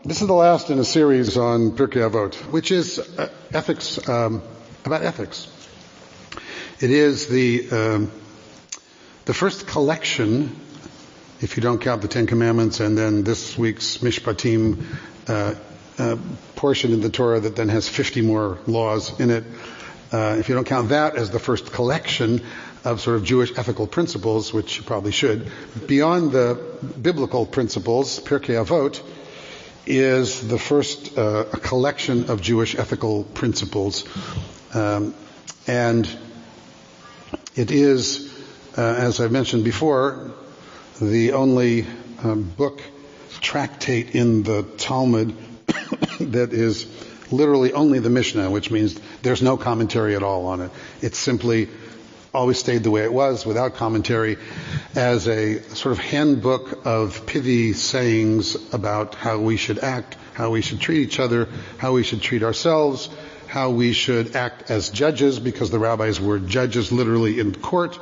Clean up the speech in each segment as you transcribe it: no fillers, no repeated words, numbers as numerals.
This is the last in a series on Pirkay Avot, which is ethics, about ethics. It is the first collection, if you don't count the Ten Commandments and then this week's Mishpatim portion in the Torah that then has 50 more laws in it. If you don't count that as the first collection of sort of Jewish ethical principles, which you probably should, beyond the biblical principles, Pirkay Avot is the first a collection of Jewish ethical principles. And it is, as I've mentioned before, the only book, tractate in the Talmud that is literally only the Mishnah, which means there's no commentary at all on it. It's simply always stayed the way it was, without commentary, as a sort of handbook of pithy sayings about how we should act, how we should treat each other, how we should treat ourselves, how we should act as judges, because the rabbis were judges literally in court,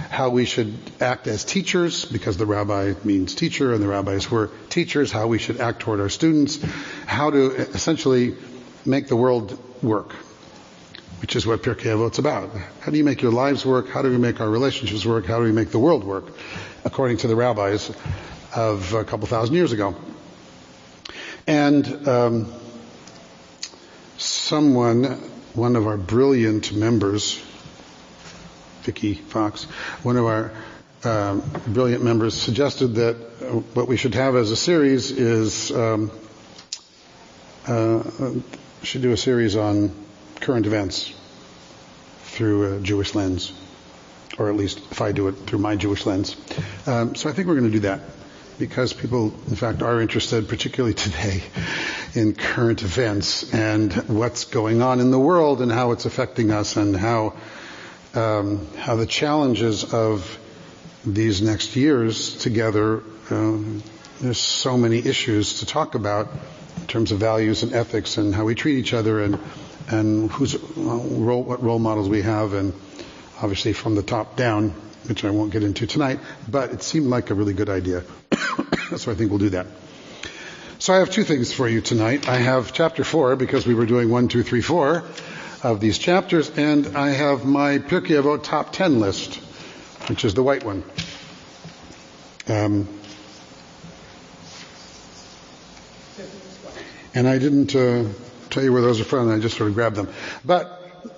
how we should act as teachers, because the rabbi means teacher and the rabbis were teachers, how we should act toward our students, how to essentially make the world work, which is what Pirkay Avot's about. How do you make your lives work? How do we make our relationships work? How do we make the world work? According to the rabbis of a couple thousand years ago. And one of our brilliant members, Vicky Fox, one of our brilliant members suggested that what we should have as a series is should do a series on current events through a Jewish lens, or at least if I do it through my Jewish lens. So I think we're going to do that because people, in fact, are interested, particularly today, in current events and what's going on in the world and how it's affecting us and how the challenges of these next years together, there's so many issues to talk about in terms of values and ethics and how we treat each other and what role models we have, and obviously from the top down, which I won't get into tonight, but it seemed like a really good idea. So I think we'll do that. So I have two things for you tonight. I have chapter 4, because we were doing 1, 2, 3, 4 of these chapters, and I have my Pirkay Avot top 10 list, which is the white one. And I didn't tell you where those are from, I just sort of grabbed them.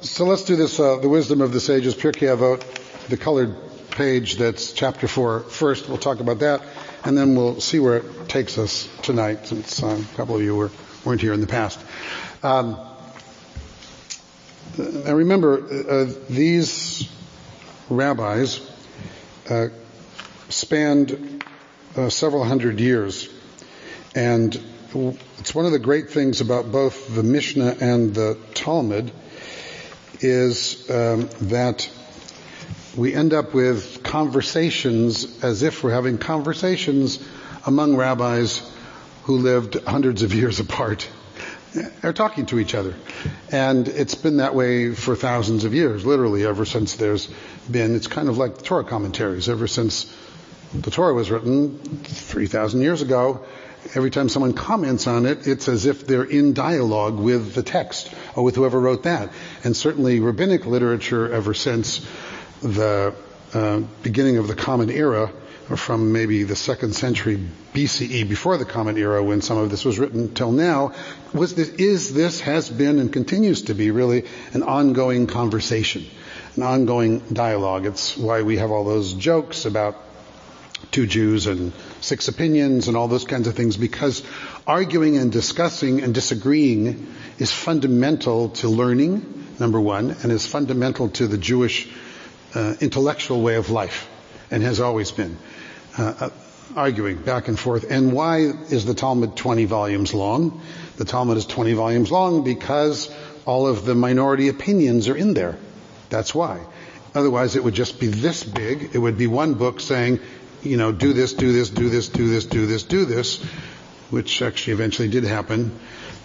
So let's do this, the wisdom of the sages, Pirkay Avot, the colored page that's chapter 4 first. We'll talk about that, and then we'll see where it takes us tonight, since a couple of you weren't here in the past. Now remember, these rabbis spanned several hundred years, and it's one of the great things about both the Mishnah and the Talmud is that we end up with conversations as if we're having conversations among rabbis who lived hundreds of years apart. They're talking to each other. And it's been that way for thousands of years, literally, ever since it's kind of like the Torah commentaries. Ever since the Torah was written 3,000 years ago, every time someone comments on it, it's as if they're in dialogue with the text or with whoever wrote that. And certainly rabbinic literature ever since the beginning of the Common Era, or from maybe the 2nd century BCE, before the Common Era, when some of this was written, till now, has been and continues to be really an ongoing conversation, an ongoing dialogue. It's why we have all those jokes about 2 Jews and 6 opinions and all those kinds of things, because arguing and discussing and disagreeing is fundamental to learning, number one, and is fundamental to the Jewish intellectual way of life, and has always been. Arguing back and forth. And why is the Talmud 20 volumes long? The Talmud is 20 volumes long because all of the minority opinions are in there. That's why. Otherwise it would just be this big. It would be one book saying, do this, do this, do this, do this, do this, do this, which actually eventually did happen.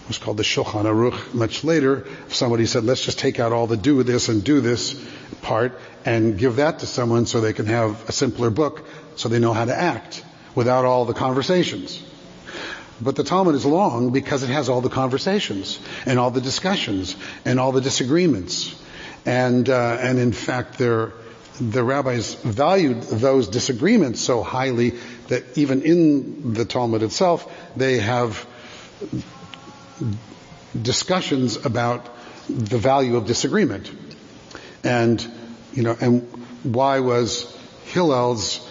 It was called the Shulchan Aruch much later. Somebody said, let's just take out all the do this and do this part and give that to someone so they can have a simpler book so they know how to act without all the conversations. But the Talmud is long because it has all the conversations and all the discussions and all the disagreements. And in fact, the rabbis valued those disagreements so highly that even in the Talmud itself, they have discussions about the value of disagreement. And why was Hillel's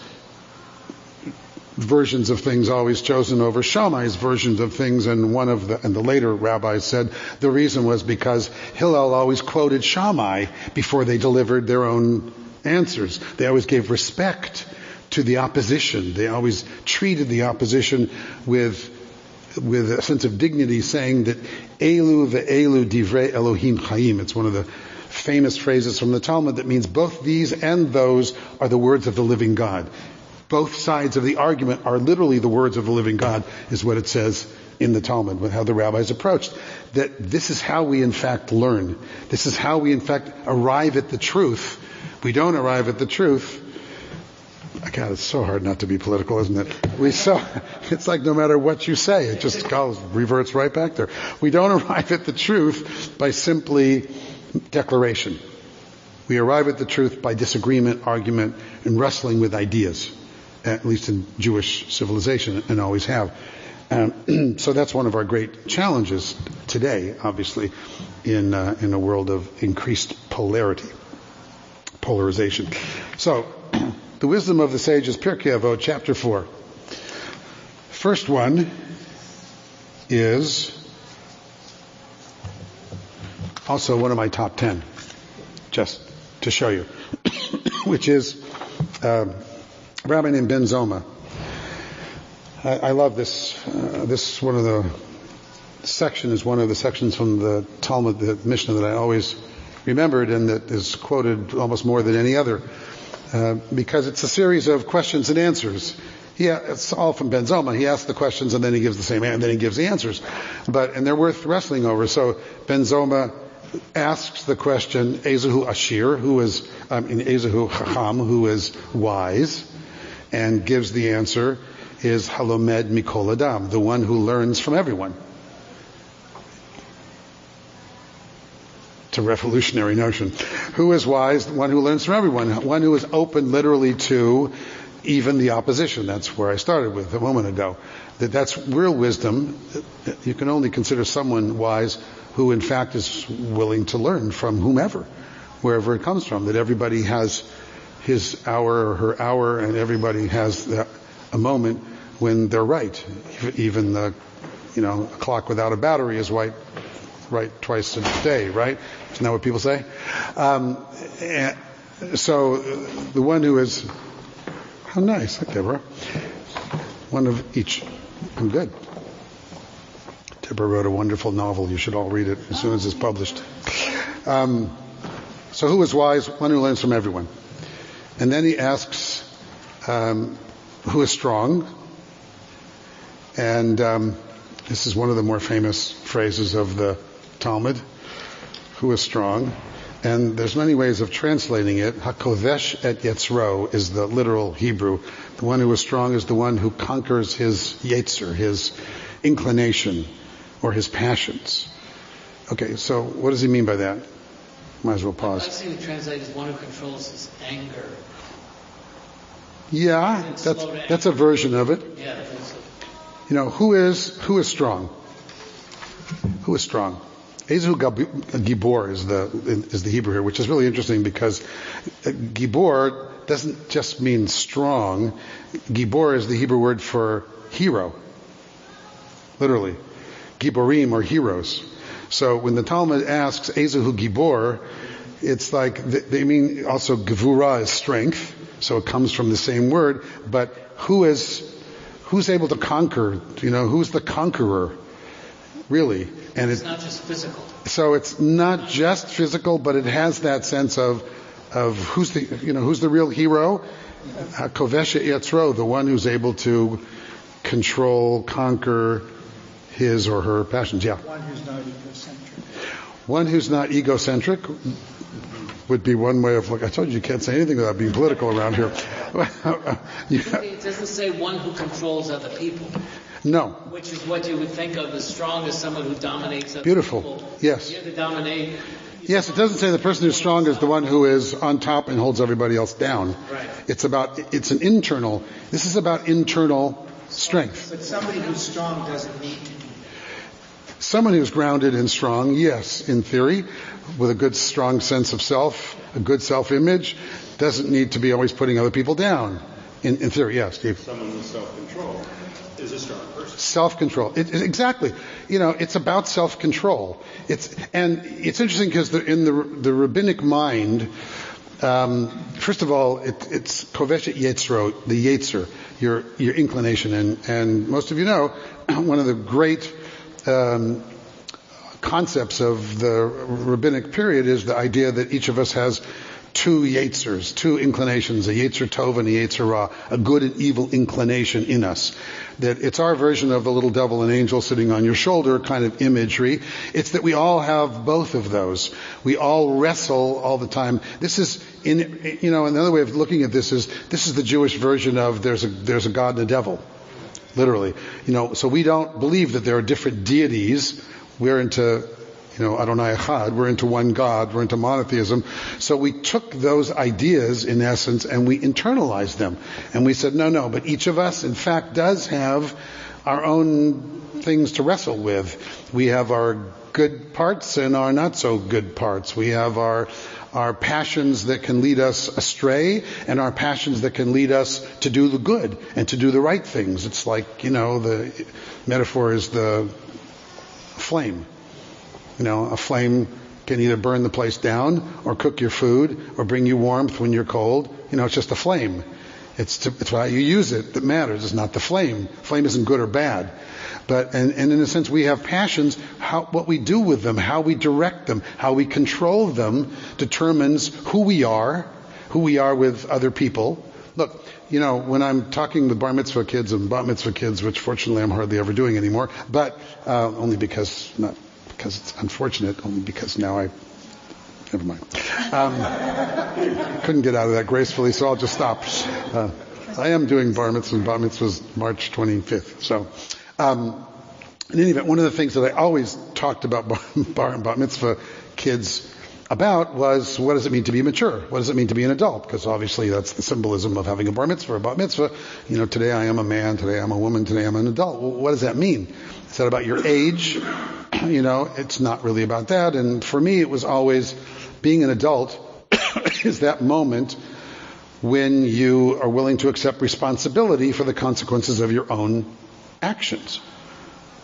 versions of things always chosen over Shammai's versions of things? And the later rabbis said the reason was because Hillel always quoted Shammai before they delivered their own answers. They always gave respect to the opposition. They always treated the opposition with a sense of dignity, saying that Elu ve'elu divrei Elohim Chaim. It's one of the famous phrases from the Talmud that means both these and those are the words of the living God. Both sides of the argument are literally the words of the living God, is what it says in the Talmud, with how the rabbis approached. That this is how we in fact learn. This is how we in fact arrive at the truth. We don't arrive at the truth. God, it's so hard not to be political, isn't it? It's like no matter what you say, it just reverts right back there. We don't arrive at the truth by simply declaration. We arrive at the truth by disagreement, argument, and wrestling with ideas, at least in Jewish civilization, and always have. So that's one of our great challenges today, obviously, in a world of increased polarization. So, the wisdom of the sages, Pirkay Avot, chapter 4. First one is also one of my top 10, just to show you, which is a rabbi named Ben Zoma. I love this. This one of the section is one of the sections from the Talmud, the Mishnah, that I always remembered and that is quoted almost more than any other. Because it's a series of questions and answers. It's all from Ben Zoma. He asks the questions and then he gives the same, and then he gives the answers. And they're worth wrestling over. So Ben Zoma asks the question, Ezehu Ashir, Ezehu Chacham, who is wise, and gives the answer, is Halomed Mikol Adam, the one who learns from everyone. It's a revolutionary notion. Who is wise? The one who learns from everyone. One who is open literally to even the opposition. That's where I started with a moment ago. That's real wisdom. You can only consider someone wise who in fact is willing to learn from whomever, wherever it comes from. That everybody has his hour or her hour, and everybody has a moment when they're right. Even the a clock without a battery is right twice a day, right? Isn't that what people say? So the one who is, how nice, like Deborah. One of each. I'm good. Deborah wrote a wonderful novel. You should all read it as soon as it's published. So who is wise? One who learns from everyone. And then he asks, who is strong? And this is one of the more famous phrases of the Talmud, who is strong. And there's many ways of translating it. HaKovesh et Yetzro is the literal Hebrew. The one who is strong is the one who conquers his Yetzer, his inclination, or his passions. Okay, so what does he mean by that? Might as well pause. I've seen it translated as one who controls his anger. Yeah, that's a version of it. Yeah, that's it. Who is strong? Who is strong? Ezehu Gibor is the Hebrew here, which is really interesting because Gibor doesn't just mean strong. Gibor is the Hebrew word for hero, literally. Giborim or heroes. So when the Talmud asks Ezehu Gibor, it's like they mean also Gevura is strength, so it comes from the same word. But who's able to conquer? Who's the conqueror? Really, and it's not just physical. So it's not just physical, but it has that sense of who's the real hero? Kovesh Yetzro, the one who's able to control, conquer his or her passions. Yeah. One who's not egocentric. One who's not egocentric would be one way of looking. I told you can't say anything without being political around here. It doesn't say one who controls other people. No. Which is what you would think of as strong as someone who dominates other Beautiful. people. Yes. You're to dominate. Yes, it doesn't say the person who's strong is the one who is on top and holds everybody else down. Right. This is about internal strength. But somebody who's strong doesn't need to be. Someone who's grounded and strong, yes, in theory, with a good, strong sense of self, a good self-image, doesn't need to be always putting other people down. In theory, yes, Steve. Someone with self-control is a strong person. Self-control. Exactly. It's about self-control. It's interesting because in the rabbinic mind, first of all, it's koveshet yetzro, the yetzer, your inclination, and most of you know, one of the great concepts of the rabbinic period is the idea that each of us has two yetzers, two inclinations, a yetzer tov and a yetzer ra, a good and evil inclination in us. That it's our version of the little devil and angel sitting on your shoulder kind of imagery. It's that we all have both of those. We all wrestle all the time. This is another way of looking at this is the Jewish version of there's a God and a devil. Literally. So we don't believe that there are different deities. We're into Adonai Echad, we're into one God, we're into monotheism. So we took those ideas, in essence, and we internalized them. And we said, no, but each of us, in fact, does have our own things to wrestle with. We have our good parts and our not so good parts. We have our passions that can lead us astray and our passions that can lead us to do the good and to do the right things. It's like, the metaphor is the flame. A flame can either burn the place down or cook your food or bring you warmth when you're cold. It's just a flame. It's how you use it that matters. It's not the flame. Flame isn't good or bad. But, and in a sense, we have passions. What we do with them, how we direct them, how we control them determines who we are with other people. Look, when I'm talking with bar mitzvah kids and bat mitzvah kids, which fortunately I'm hardly ever doing anymore, but only because it's unfortunate, only because now never mind. Couldn't get out of that gracefully, so I'll just stop. I am doing bar mitzvah and bat mitzvahs March 25th. So, in any event, one of the things that I always talked about bar and bat mitzvah kids about was, what does it mean to be mature? What does it mean to be an adult? Because obviously that's the symbolism of having a bar mitzvah or bat mitzvah. Today I am a man, today I'm a woman, today I'm an adult. Well, what does that mean? Is that about your age? It's not really about that. And for me, it was always being an adult is that moment when you are willing to accept responsibility for the consequences of your own actions.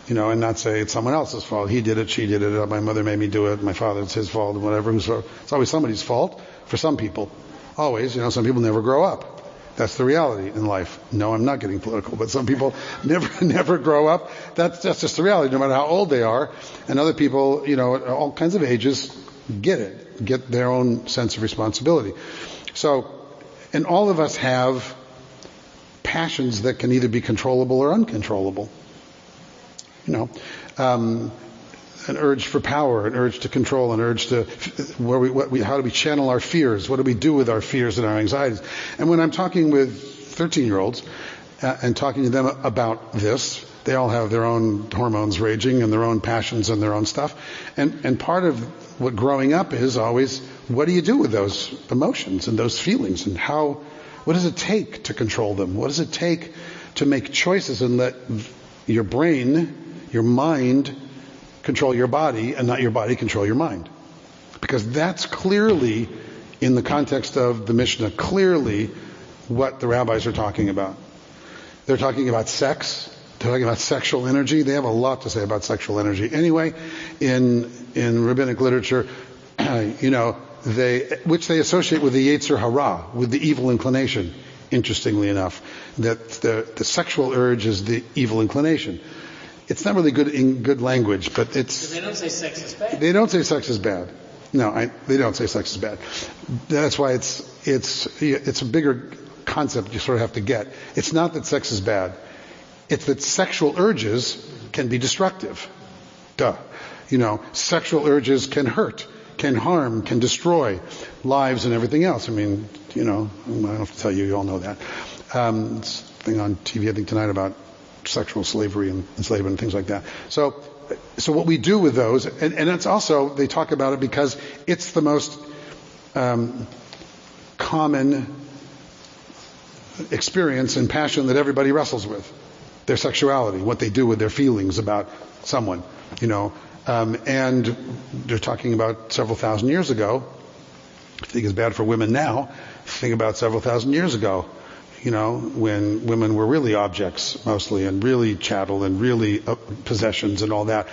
And not say it's someone else's fault. He did it, she did it, my mother made me do it, my father, it's his fault, whatever. So it's always somebody's fault for some people. Always, some people never grow up. That's the reality in life. No, I'm not getting political, but some people never grow up. That's just the reality, no matter how old they are. And other people, at all kinds of ages, get their own sense of responsibility. So, and all of us have passions that can either be controllable or uncontrollable. An urge for power, an urge to control, an urge to how do we channel our fears? What do we do with our fears and our anxieties? And when I'm talking with 13-year-olds and talking to them about this, they all have their own hormones raging and their own passions and their own stuff. And part of what growing up is always, what do you do with those emotions and those feelings, and what does it take to control them? What does it take to make choices and let your brain, your mind, control your body and not your body control your mind? Because that's clearly, in the context of the Mishnah, clearly what the rabbis are talking about. They're talking about sex. They're talking about sexual energy. They have a lot to say about sexual energy. Anyway, in rabbinic literature, which they associate with the yetzer hara, with the evil inclination, interestingly enough, that the sexual urge is the evil inclination. It's not really good in good language, but it's... They don't say sex is bad. They don't say sex is bad. No, they don't say sex is bad. That's why it's a bigger concept you sort of have to get. It's not that sex is bad. It's that sexual urges can be destructive. Duh. Sexual urges can hurt, can harm, can destroy lives and everything else. I don't have to tell you, you all know that. It's a thing on TV, I think, tonight about sexual slavery and enslavement and things like that. So what we do with those, and it's also, they talk about it because it's the most common experience and passion that everybody wrestles with. Their sexuality, what they do with their feelings about someone, and they're talking about several thousand years ago. I think it's bad for women now. Think about several thousand years ago, when women were really objects mostly, and really chattel, and really possessions and all that.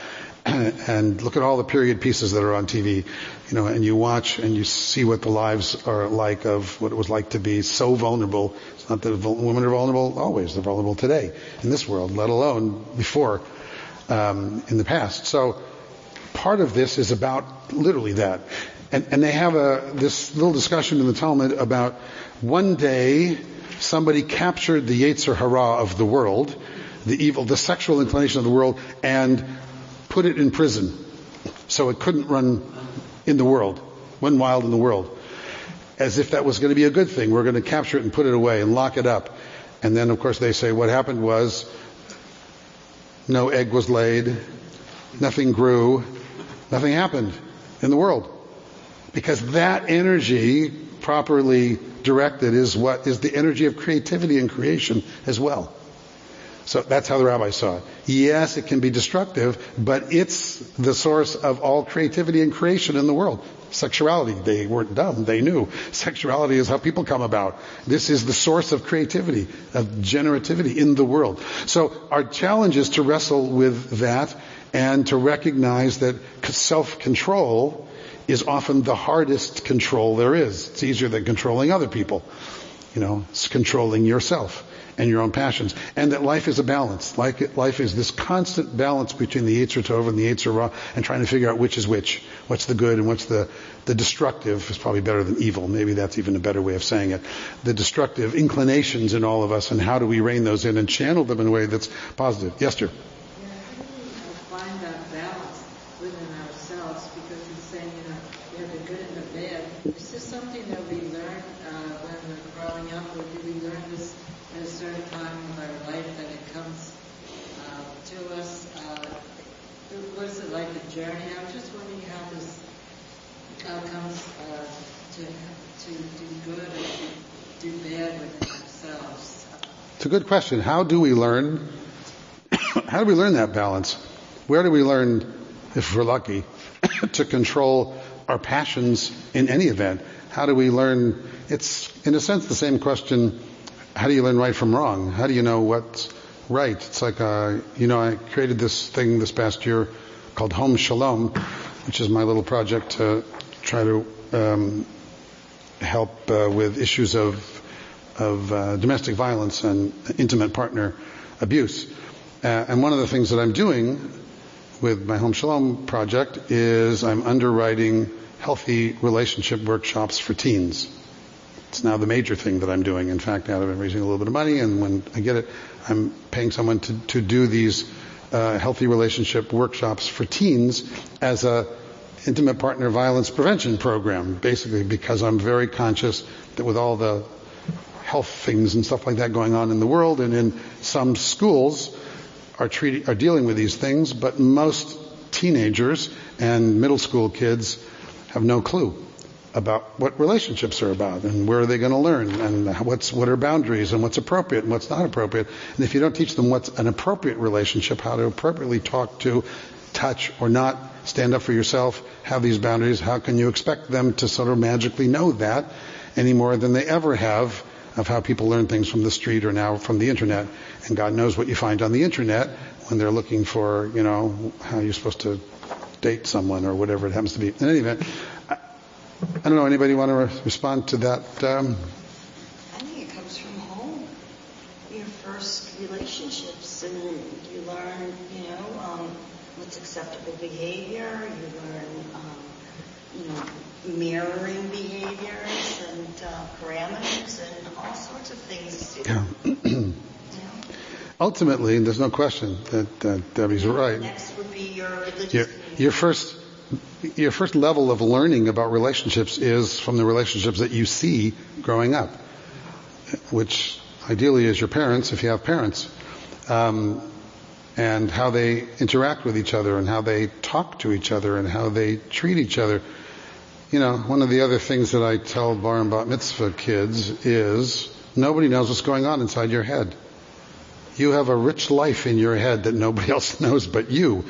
And look at all the period pieces that are on TV, and you watch and you see what the lives are like, of what it was like to be so vulnerable. It's not that women are vulnerable always; they're vulnerable today in this world, let alone before, in the past. So part of this is about literally that. And they have this little discussion in the Talmud about one day somebody captured the Yetzer Hara of the world, the evil, the sexual inclination of the world, and put it in prison, so it couldn't run in the world, run wild in the world, as if that was going to be a good thing. We're going to capture it and put it away and lock it up. And then, of course, they say what happened was no egg was laid, nothing grew, nothing happened in the world, because that energy, properly directed, is what is the energy of creativity and creation as well. So that's how the rabbis saw it. Yes, it can be destructive, but it's the source of all creativity and creation in the world. Sexuality, they weren't dumb, they knew. Sexuality is how people come about. This is the source of creativity, of generativity in the world. So our challenge is to wrestle with that and to recognize that self-control is often the hardest control there is. It's easier than controlling other people. It's controlling yourself and your own passions. And that life is a balance. Life is this constant balance between the Yetzer Tov and the Yetzer Ra, and trying to figure out which is which. What's the good and what's the destructive is probably better than evil. Maybe that's even a better way of saying it. The destructive inclinations in all of us, and how do we rein those in and channel them in a way that's positive. Yes, dear? Find that balance within ourselves, because he's saying, we have the good and the bad. Is this something that we learn when we're growing up, or do we learn this at a certain time of our life that it comes to us? What is it like, a journey? I'm just wondering how this comes to do good or to do bad within ourselves. It's a good question. How do we learn that balance? Where do we learn, if we're lucky, to control our passions in any event? How do we learn? It's, in a sense, the same question. How do you learn right from wrong? How do you know what's right? It's like, I created this thing this past year called Home Shalom, which is my little project to try to help with issues of domestic violence and intimate partner abuse. And one of the things that I'm doing with my Home Shalom project is I'm underwriting healthy relationship workshops for teens. It's now the major thing that I'm doing. In fact, now that I'm raising a little bit of money, and when I get it, I'm paying someone to do these healthy relationship workshops for teens as a intimate partner violence prevention program, basically because I'm very conscious that with all the health things and stuff like that going on in the world, and in some schools are dealing with these things, but most teenagers and middle school kids have no clue about what relationships are about, and where are they going to learn, and what are boundaries, and what's appropriate and what's not appropriate. And if you don't teach them what's an appropriate relationship, how to appropriately talk to, touch or not, stand up for yourself, have these boundaries, how can you expect them to sort of magically know that any more than they ever have of how people learn things from the street or now from the internet? And God knows what you find on the internet when they're looking for, how you're supposed to date someone or whatever it happens to be. In any event, I don't know, anybody want to respond to that? I think it comes from home. Your first relationships, and you learn, what's acceptable behavior. You learn, mirroring behaviors and parameters and all sorts of things. Yeah. Ultimately, there's no question that Debbie's right. Next would be your religious Your first level of learning about relationships is from the relationships that you see growing up, which ideally is your parents, if you have parents. and how they interact with each other and how they talk to each other and how they treat each other. One of the other things that I tell bar and bat mitzvah kids is nobody knows what's going on inside your head. You have a rich life in your head that nobody else knows but you.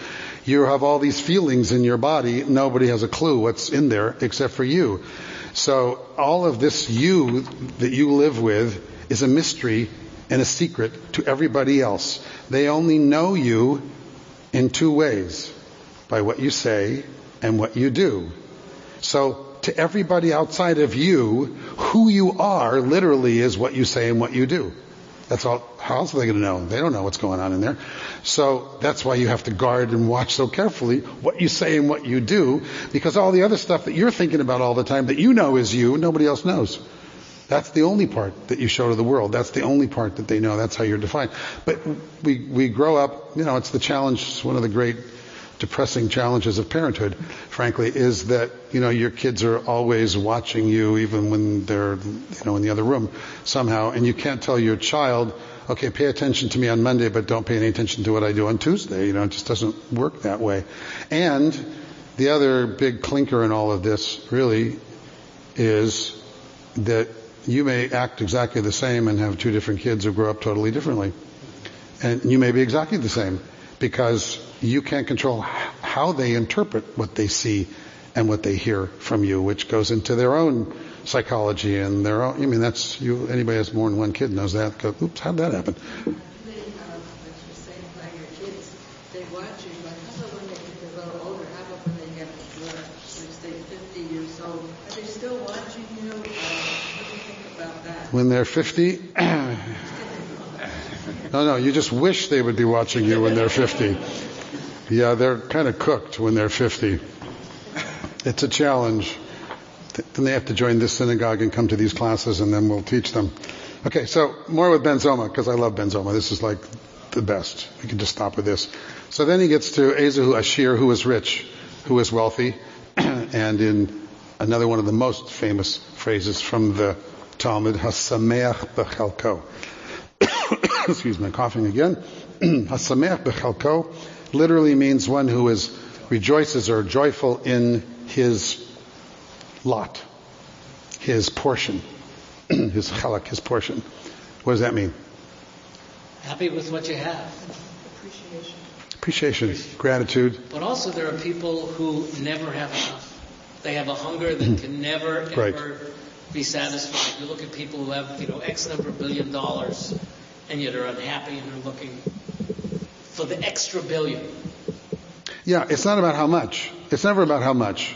You have all these feelings in your body. Nobody has a clue what's in there except for you. So all of this you that you live with is a mystery and a secret to everybody else. They only know you in two ways, by what you say and what you do. So to everybody outside of you, who you are literally is what you say and what you do. That's all. How else are they going to know? They don't know what's going on in there. So that's why you have to guard and watch so carefully what you say and what you do, because all the other stuff that you're thinking about all the time that you know is you, nobody else knows. That's the only part that you show to the world. That's the only part that they know. That's how you're defined. But we grow up, it's the challenge, it's one of the great depressing challenges of parenthood, frankly, is that, your kids are always watching you even when they're, in the other room somehow, and you can't tell your child, okay, pay attention to me on Monday, but don't pay any attention to what I do on Tuesday. It just doesn't work that way. And the other big clinker in all of this really is that you may act exactly the same and have two different kids who grow up totally differently. And you may be exactly the same because you can't control how they interpret what they see and what they hear from you, which goes into their own psychology and their own, that's you, anybody has more than one kid knows that. Go, oops, how'd that happen? What you're saying about your kids, they watch you, but how about when they get a little older? How about when they get say 50 years old? Are they still watching you? What do you think about that? When they're 50? No, you just wish they would be watching you when they're 50. Yeah, they're kind of cooked when they're 50. It's a challenge. Then they have to join this synagogue and come to these classes, and then we'll teach them. Okay, so more with Ben Zoma, because I love Ben Zoma. This is like the best. We can just stop with this. So then he gets to Ezehu Ashir, who is rich, who is wealthy, and in another one of the most famous phrases from the Talmud, Hasameach Bechelko. Excuse me, coughing again. Hasameach Bechelko literally means one who rejoices or joyful in his lot, his portion, his chalak, his portion. What does that mean? Happy with what you have. Appreciation, gratitude. But also there are people who never have enough. They have a hunger that can never, ever be satisfied. You look at people who have, X number of $1 billion, and yet are unhappy and are looking for the extra billion. Yeah, it's not about how much. It's never about how much.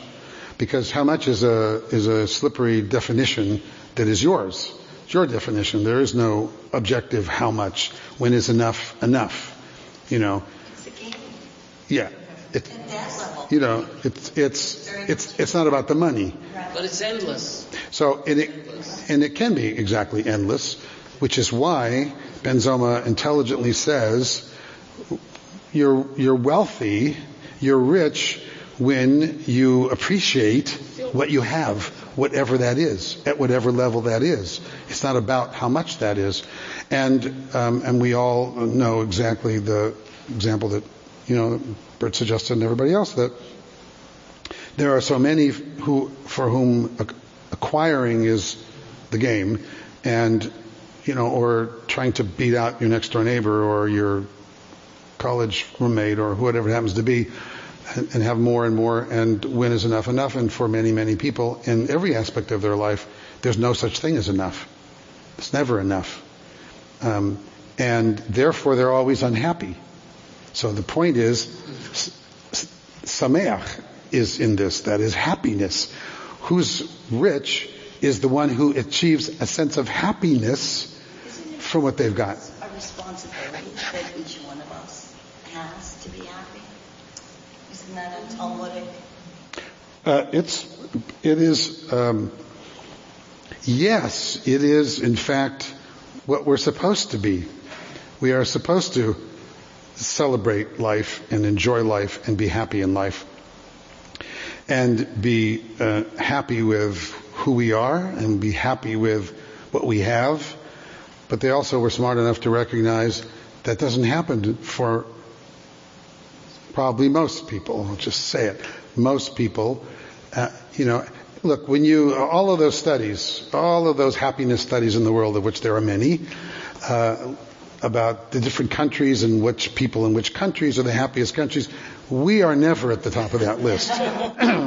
Because how much is a slippery definition that is yours. It's your definition. There is no objective how much. When is enough enough? It's a game. Yeah. At that level. It's not about the money. But it's endless. So it can be exactly endless, which is why Ben Zoma intelligently says you're wealthy, you're rich when you appreciate what you have, whatever that is, at whatever level that is. It's not about how much that is. And we all know exactly the example that, Bert suggested and everybody else, that there are so many for whom acquiring is the game, and, or trying to beat out your next door neighbor or your college roommate or whatever it happens to be, and have more and more, and when is enough enough? And for many, many people in every aspect of their life, there's no such thing as enough. It's never enough. And therefore they're always unhappy. So the point is, sameach is in this, that is happiness. Who's rich is the one who achieves a sense of happiness from what they've got. A responsibility that each one of us has to be happy. Isn't that a Talmudic? Yes, it is in fact what we're supposed to be. We are supposed to celebrate life and enjoy life and be happy in life. And be happy with who we are and be happy with what we have. But they also were smart enough to recognize That doesn't happen for probably most people. I'll just say it. Most people, look, all of those studies, all of those happiness studies in the world, of which there are many, about the different countries and which people in which countries are the happiest countries, we are never at the top of that list.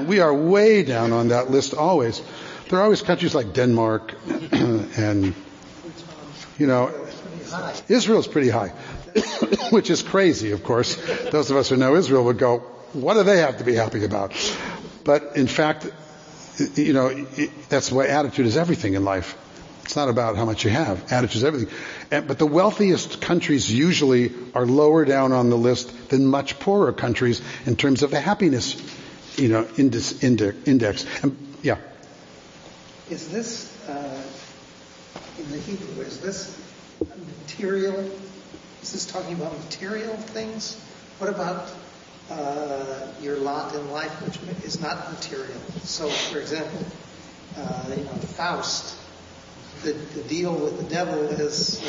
We are way down on that list always. There are always countries like Denmark and, Israel's pretty high, which is crazy, of course. Those of us who know Israel would go, what do they have to be happy about? But in fact, that's why attitude is everything in life. It's not about how much you have. Attitude is everything. But the wealthiest countries usually are lower down on the list than much poorer countries in terms of the happiness, index. And, yeah. Is this, in the Hebrew, is this material? Is this talking about material things? What about your lot in life, which is not material? So, for example, Faust, the deal with the devil is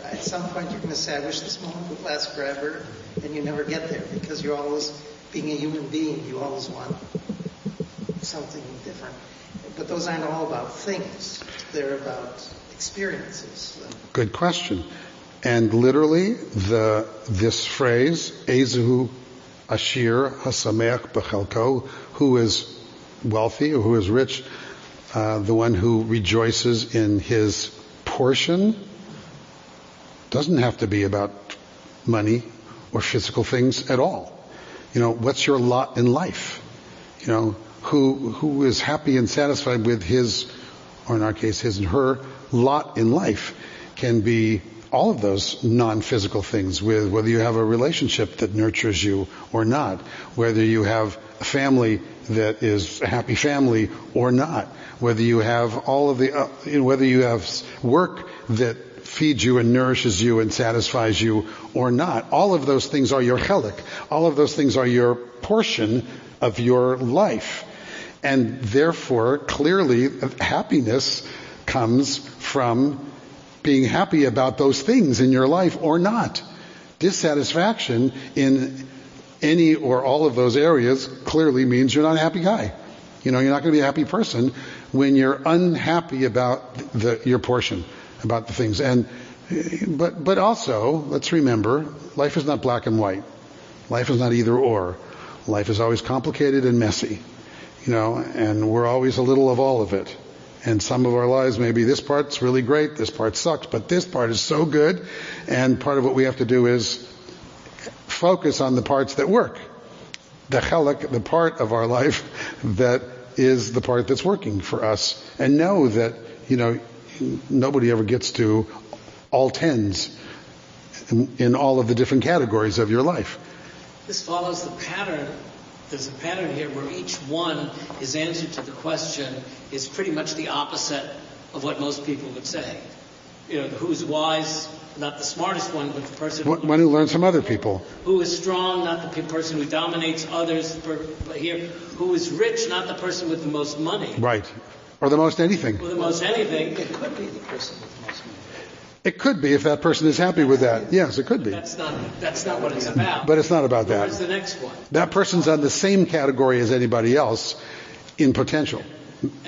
at some point you're going to say, I wish this moment would last forever, and you never get there because you're always, being a human being, you always want something different. But those aren't all about things. They're about experiences. Good question. And literally, this phrase, Ezehu Ashir Hasameach B'chelko, who is wealthy or who is rich, the one who rejoices in his portion, doesn't have to be about money or physical things at all. What's your lot in life? Who is happy and satisfied with his, or in our case, his and her lot in life can be all of those non-physical things, with whether you have a relationship that nurtures you or not, whether you have a family that is a happy family or not, whether you have all of the, whether you have work that feeds you and nourishes you and satisfies you or not. All of those things are your chelik. All of those things are your portion of your life. And therefore, clearly, happiness comes from being happy about those things in your life or not. Dissatisfaction in any or all of those areas clearly means you're not a happy guy. You're not going to be a happy person when you're unhappy about your portion, about the things. But also, let's remember, life is not black and white. Life is not either or. Life is always complicated and messy, and we're always a little of all of it. And some of our lives, maybe this part's really great, this part sucks, but this part is so good. And part of what we have to do is focus on the parts that work. The chelik, the part of our life that is the part that's working for us. And know that, nobody ever gets to all tens in all of the different categories of your life. This follows the pattern. There's a pattern here where each one, his answer to the question is pretty much the opposite of what most people would say. Who's wise, not the smartest one, but the person one who learns from other people. Who is strong, not the person who dominates others. Here, who is rich, not the person with the most money. Right. Or the most anything. Or the most anything. It could be the person with the most money. It could be if that person is happy with that. Yes, it could be. That's not what it's about. But it's not about that. Where's the next one? That person's on the same category as anybody else in potential.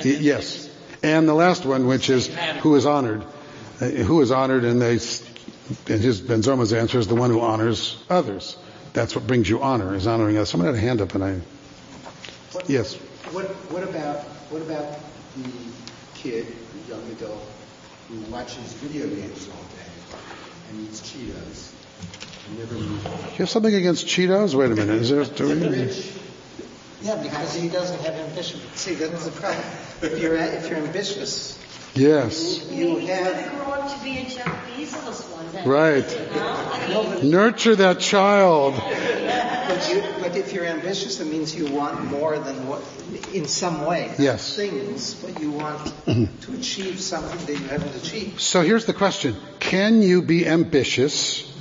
Yes. And the last one, which is who is honored. Who is honored, and his Ben Zorma's answer is the one who honors others. That's what brings you honor, is honoring others. Someone had a hand up, and yes. What about the kid, the young adult, who watches video games all day and eats Cheetos and never moves on? You have something against Cheetos? Wait a minute. Is there? Yeah, because he doesn't have ambition. See, that's the problem. If you're ambitious, yes, you have grow up to be a Jeff Bezos one day. Right. Nurture that child. But if you're ambitious, it means you want more than what, in some way. Yes. Things, but you want to achieve something that you haven't achieved. So here's the question. Can you be ambitious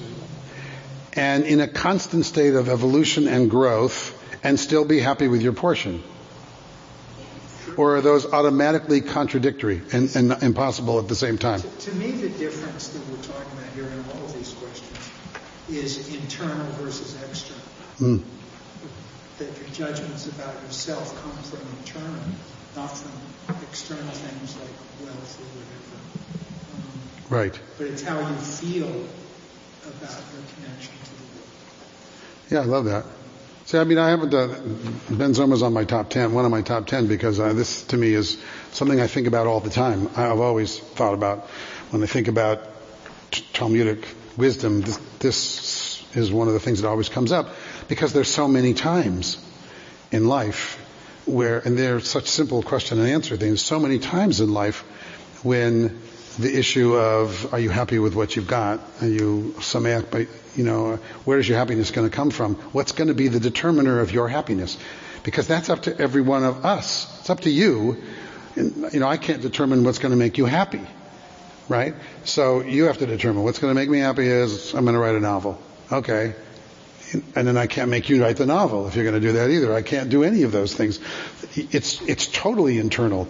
and in a constant state of evolution and growth and still be happy with your portion? Or are those automatically contradictory and impossible at the same time? To me, the difference that we're talking about here in all of these questions is internal versus external. Mm. That your judgments about yourself come from internal, not from external things like wealth or whatever. Right. But it's how you feel about your connection to the world. Yeah, I love that. See, I mean, I haven't done, Ben Zoma's on my top 10, one of my top 10, because this to me is something I think about all the time. I've always thought about, when I think about Talmudic wisdom, this is one of the things that always comes up, because there's so many times in life where, and they're such simple question and answer things, so many times in life when the issue of, are you happy with what you've got? Are you sameach, but where is your happiness going to come from? What's going to be the determiner of your happiness? Because that's up to every one of us. It's up to you. And, I can't determine what's going to make you happy, right? So you have to determine what's going to make me happy is I'm going to write a novel. Okay. And then I can't make you write the novel if you're going to do that either. I can't do any of those things. It's totally internal.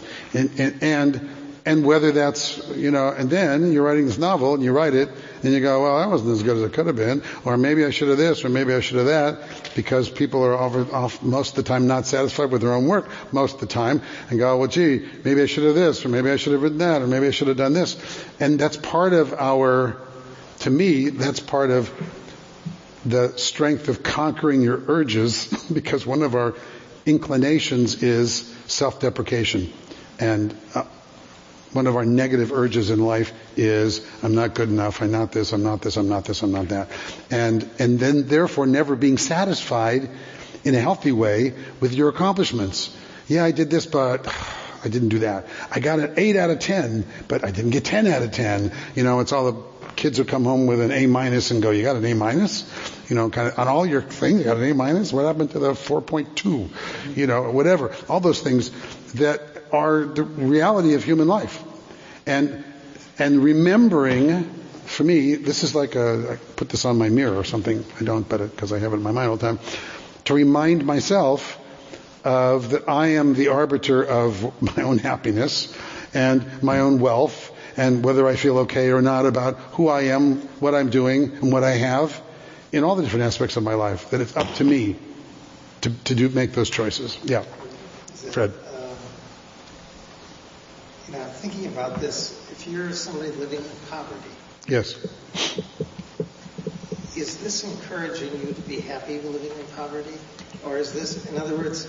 And whether that's, and then you're writing this novel and you write it and you go, well, that wasn't as good as it could have been, or maybe I should have this, or maybe I should have that, because people are off most of the time not satisfied with their own work most of the time, and go, well, gee, maybe I should have this, or maybe I should have written that, or maybe I should have done this. And that's part of to me, that's part of the strength of conquering your urges, because one of our inclinations is self-deprecation. And one of our negative urges in life is, I'm not good enough, I'm not this, I'm not this, I'm not this, I'm not that. And then therefore never being satisfied in a healthy way with your accomplishments. Yeah, I did this, but I didn't do that. I got an 8 out of 10, but I didn't get 10 out of 10. It's all the kids who come home with an A- and go, you got an A-? Kind of on all your things, you got an A-? What happened to the 4.2? Whatever. All those things that are the reality of human life. And remembering, for me, this is like I put this on my mirror or something. I don't, but because I have it in my mind all the time. To remind myself of that I am the arbiter of my own happiness and my own wealth, and whether I feel okay or not about who I am, what I'm doing, and what I have in all the different aspects of my life. That it's up to me to make those choices. Yeah. Fred. Thinking about this, if you're somebody living in poverty, yes, is this encouraging you to be happy living in poverty, or is this, in other words,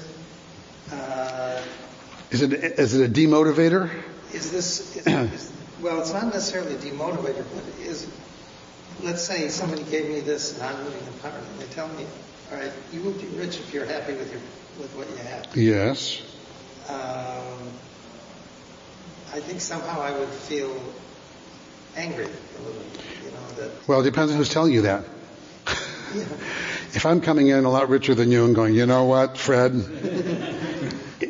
is it a demotivator? Is this well? It's not necessarily a demotivator, but let's say somebody gave me this and I'm living in poverty, and they tell me, all right, you will be rich if you're happy with what you have. Yes. I think somehow I would feel angry a little, that... Well, it depends on who's telling you that. Yeah. If I'm coming in a lot richer than you and going, you know what, Fred?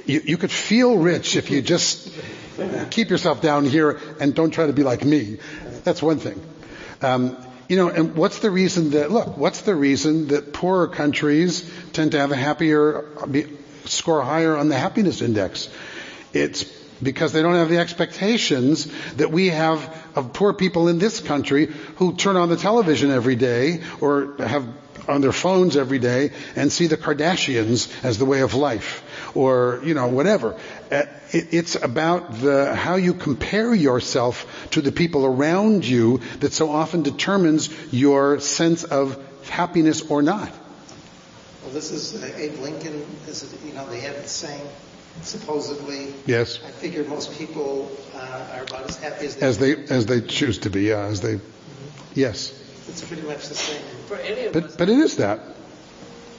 you could feel rich if you just keep yourself down here and don't try to be like me. That's one thing. And what's the reason that poorer countries tend to have score higher on the happiness index? It's because they don't have the expectations that we have of poor people in this country who turn on the television every day or have on their phones every day and see the Kardashians as the way of life, or whatever. It's about how you compare yourself to the people around you that so often determines your sense of happiness or not. Well, this is Abe Lincoln. They have the saying, supposedly. Yes. I figure most people are about as happy as they choose to be. Yeah, Yes. It's pretty much the same. For any of us, but it is that.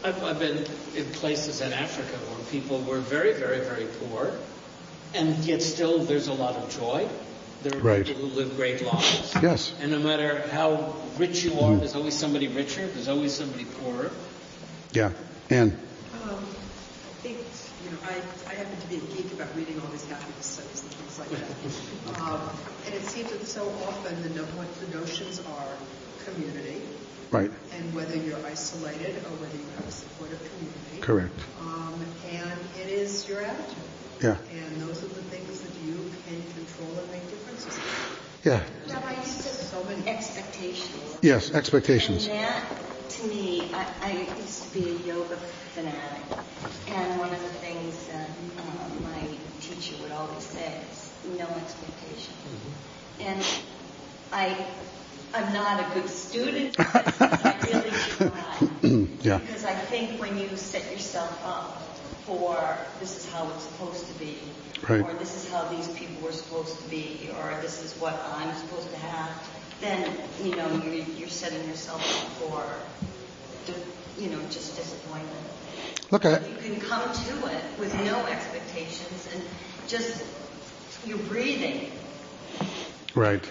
I've been in places in Africa where people were very, very, very poor, and yet still there's a lot of joy. There are Right. people who live great lives. Yes. And no matter how rich you are, there's always somebody richer, there's always somebody poorer. Yeah. Anne. I think, I happen to be a geek about reading all these happiness studies and things like that. And it seems that so often what the notions are community. Right. And whether you're isolated or whether you have a supportive community. Correct. And it is your attitude. Yeah. And those are the things that you can control and make differences in. Yeah. Rabbi, you said So many expectations. Yes, expectations. And that, to me, I used to be a yoga fanatic, and one of the things that my teacher would always say is no expectation. And I'm not a good student, but I really try. Yeah. Because I think when you set yourself up for this is how it's supposed to be, right. or this is how these people were supposed to be, or this is what I'm supposed to have, then, you're setting yourself up for, just disappointment. Look, You can come to it with no expectations and just, you're breathing. right.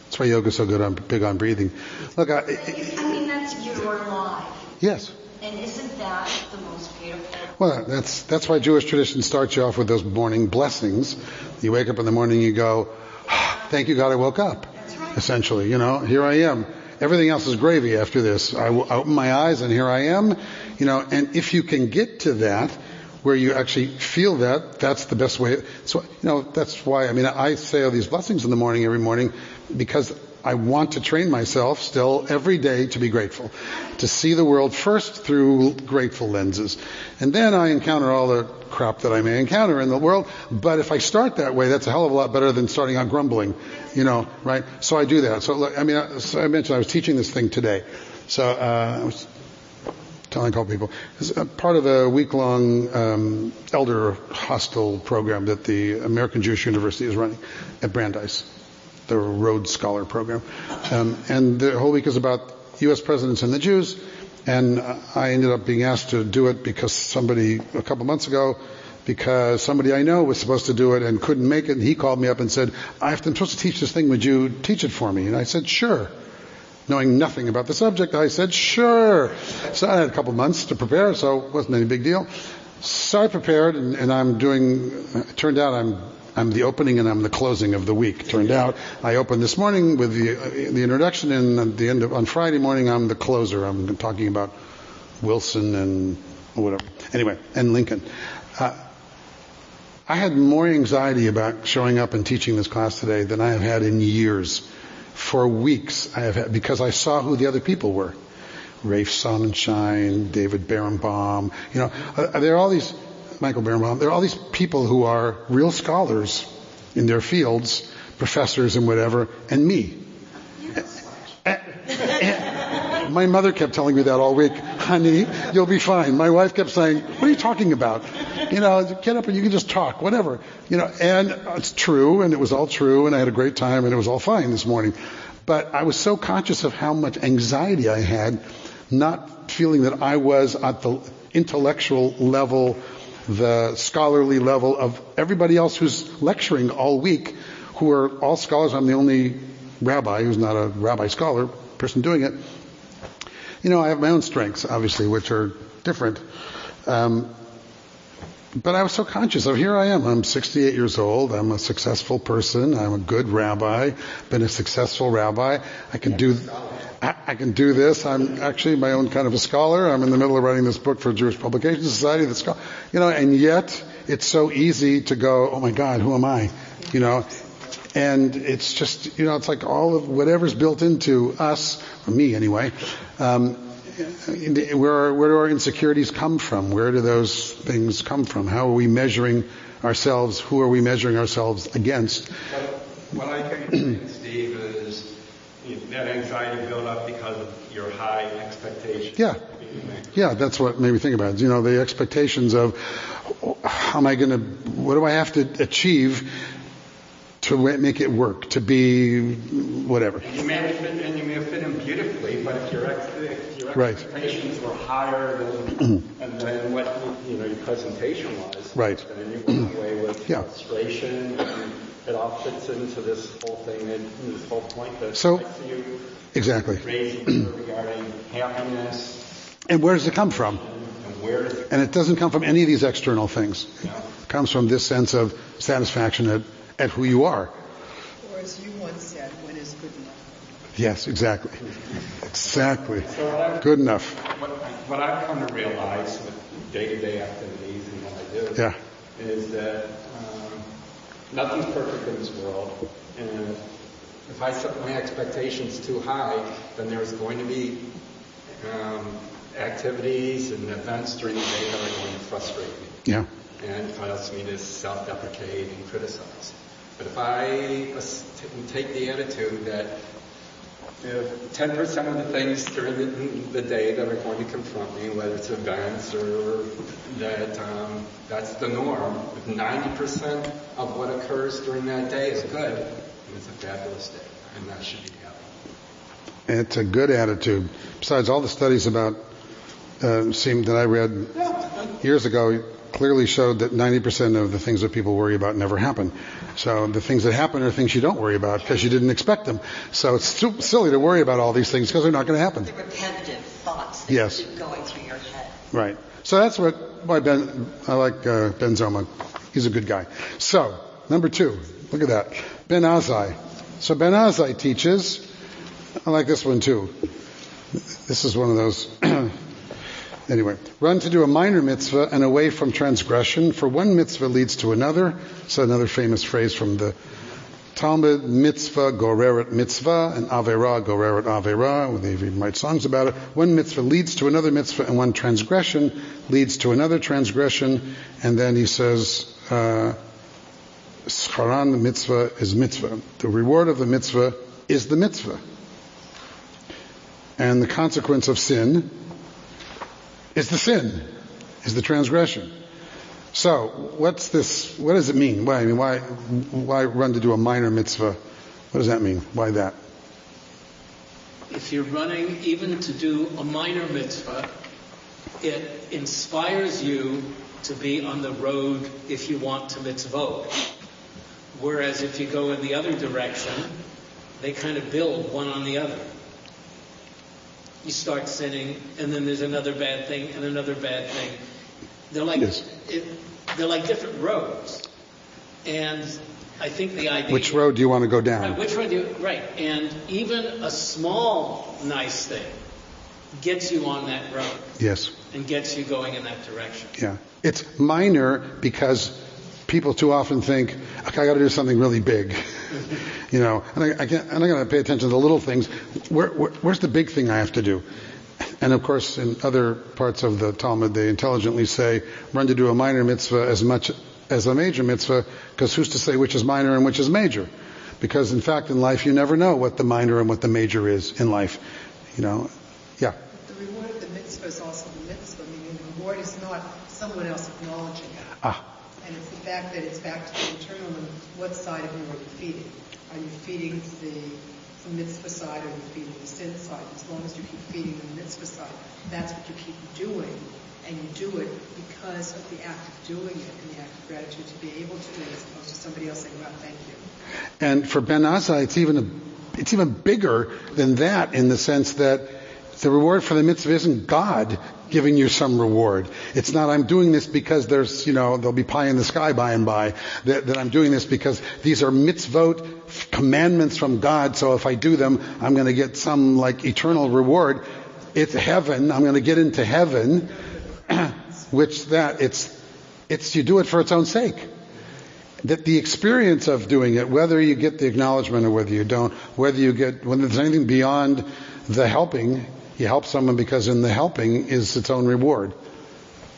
That's why yoga's so big on breathing. Look, That's your life. yes. And isn't that the most beautiful? Well, that's why Jewish tradition starts you off with those morning blessings. You wake up in the morning, you go, thank you, God, I woke up. That's right. Essentially, here I am. Everything else is gravy after this. I open my eyes and here I am. And if you can get to that, where you actually feel that, that's the best way. So, that's why, I say all these blessings in the morning, every morning, because I want to train myself still every day to be grateful, to see the world first through grateful lenses. And then I encounter all the crap that I may encounter in the world. But if I start that way, that's a hell of a lot better than starting out grumbling, right? So I do that. So look, I mentioned I was teaching this thing today. So, I was telling a couple people, it's part of a week-long elder hostel program that the American Jewish University is running at Brandeis, the Rhodes Scholar Program. And the whole week is about U.S. presidents and the Jews. And I ended up being asked to do it because somebody a couple months ago, because somebody I know was supposed to do it and couldn't make it. And he called me up and said, I'm supposed to teach this thing. Would you teach it for me? And I said, sure. Knowing nothing about the subject, I said, sure. So I had a couple months to prepare, so it wasn't any big deal. So I prepared, and it turned out I'm the opening and I'm the closing of the week. Turned out I opened this morning with the introduction, and at the end on Friday morning I'm the closer. I'm talking about Wilson and whatever. Anyway, and Lincoln. I had more anxiety about showing up and teaching this class today than I have had in years. For weeks I have had, because I saw who the other people were. Rafe Sonnenschein, David Berenbaum, there are all these, Michael Berenbaum, there are all these people who are real scholars in their fields, professors and whatever, and me. And my mother kept telling me that all week, honey, you'll be fine. My wife kept saying, what are you talking about? Get up and you can just talk, whatever. And it's true, and it was all true, and I had a great time, and it was all fine this morning. But I was so conscious of how much anxiety I had, not feeling that I was at the intellectual level, the scholarly level of everybody else who's lecturing all week, who are all scholars. I'm the only rabbi who's not a rabbi scholar, person doing it. I have my own strengths, obviously, which are different. But I was so conscious of, here I am. I'm 68 years old. I'm a successful person. I'm a good rabbi. Been a successful rabbi. I can do this. I'm actually my own kind of a scholar. I'm in the middle of writing this book for Jewish Publication Society. And yet it's so easy to go, oh my God, who am I? And it's just, it's like all of whatever's built into us, or me anyway. Where do our insecurities come from? Where do those things come from? How are we measuring ourselves? Who are we measuring ourselves against? What I think, Steve, is that anxiety built up because of your high expectations. Yeah, that's what made me think about it. The expectations of what do I have to achieve to make it work, to be whatever. And you may have fit in beautifully, but if your expectations were higher than what your presentation was, right, then you went away with frustration, and it all fits into this whole thing, this whole point that I see you exactly raising regarding happiness. And where does it come from? And it doesn't come from any of these external things. It comes from this sense of satisfaction at who you are. Or as you once said, when is good enough? Yes, exactly. Good enough. What I've come to realize with day-to-day activities and what I do is that nothing's perfect in this world, and if I set my expectations too high, then there's going to be activities and events during the day that are going to frustrate me. Yeah. And cause me to self-deprecate and criticize. But if I take the attitude that 10% of the things during the day that are going to confront me, whether it's events or that that's the norm, if 90% of what occurs during that day is good, then it's a fabulous day, and that should be happy. It's a good attitude. Besides, all the studies about that I read years ago clearly showed that 90% of the things that people worry about never happen. So the things that happen are things you don't worry about because you didn't expect them. So it's silly to worry about all these things because they're not going to happen. The repetitive thoughts that Yes. keep going through your head. Right. So that's why I like Ben Zoma. He's a good guy. So, number 2. Look at that. Ben Azai. So Ben Azai teaches, I like this one too. This is one of those... Anyway, run to do a minor mitzvah and away from transgression, for one mitzvah leads to another. So another famous phrase from the Talmud, mitzvah goreret mitzvah, and avera goreret avera. They even write songs about it. One mitzvah leads to another mitzvah, and one transgression leads to another transgression. And then he says, scharan, the mitzvah is mitzvah. The reward of the mitzvah is the mitzvah. And the consequence of sin is the sin, is the transgression. So, what's this? What does it mean? Why run to do a minor mitzvah? What does that mean? Why that? If you're running even to do a minor mitzvah, it inspires you to be on the road if you want to mitzvot. Whereas if you go in the other direction, they kind of build one on the other. You start sinning, and then there's another bad thing, and another bad thing. They're like they're like different roads. And I think the idea... Which road do you want to go down? Right, which road do you... Right. And even a small, nice thing gets you on that road. Yes. And gets you going in that direction. Yeah. It's minor because people too often think, okay, I got to do something really big. And I'm going to pay attention to the little things. Where's the big thing I have to do? And of course, in other parts of the Talmud, they intelligently say, run to do a minor mitzvah as much as a major mitzvah, because who's to say which is minor and which is major? Because in fact, in life, you never know what the minor and what the major is in life. Yeah. The reward of the mitzvah is also the mitzvah, meaning the reward is not someone else acknowledging it. And it's the fact that it's back to the internal and what side of you are you feeding? Are you feeding the mitzvah side or are you feeding the sin side? As long as you keep feeding the mitzvah side, that's what you keep doing. And you do it because of the act of doing it and the act of gratitude to be able to do it as opposed to somebody else saying, well, thank you. And for Ben Azai, it's even bigger than that in the sense that the reward for the mitzvah isn't God giving you some reward. It's not, I'm doing this because there'll be pie in the sky by and by. That I'm doing this because these are mitzvot, commandments from God, so if I do them, I'm going to get some eternal reward. It's heaven. I'm going to get into heaven, it's you do it for its own sake. That the experience of doing it, whether you get the acknowledgement or whether you don't, when there's anything beyond the helping, you help someone because in the helping is its own reward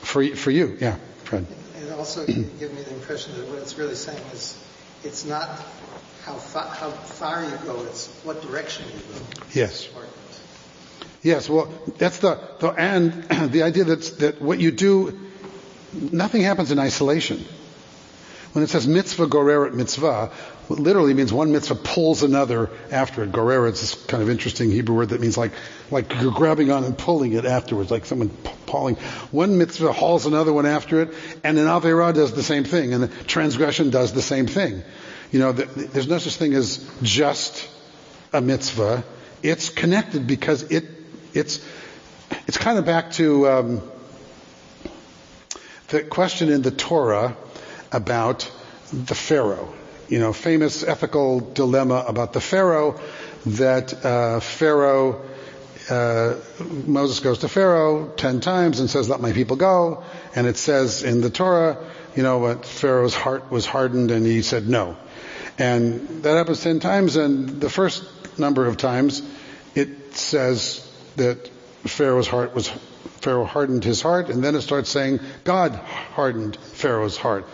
for you. Yeah, Fred. It also gives me the impression that what it's really saying is it's not how far you go, it's what direction you go. Yes. Yes, well, that's and the idea that what you do, nothing happens in isolation. When it says mitzvah goreret mitzvah, it literally means one mitzvah pulls another after it. Goreret is this kind of interesting Hebrew word that means like you're grabbing on and pulling it afterwards, like someone pulling. One mitzvah hauls another one after it, and an avera does the same thing, and the transgression does the same thing. There's no such thing as just a mitzvah. It's connected because it's kind of back to the question in the Torah about the Pharaoh. Famous ethical dilemma about the Pharaoh, that Moses goes to Pharaoh 10 times and says, let my people go. And it says in the Torah, Pharaoh's heart was hardened and he said no. And that happens 10 times, and the first number of times it says that Pharaoh hardened his heart, and then it starts saying God hardened Pharaoh's heart.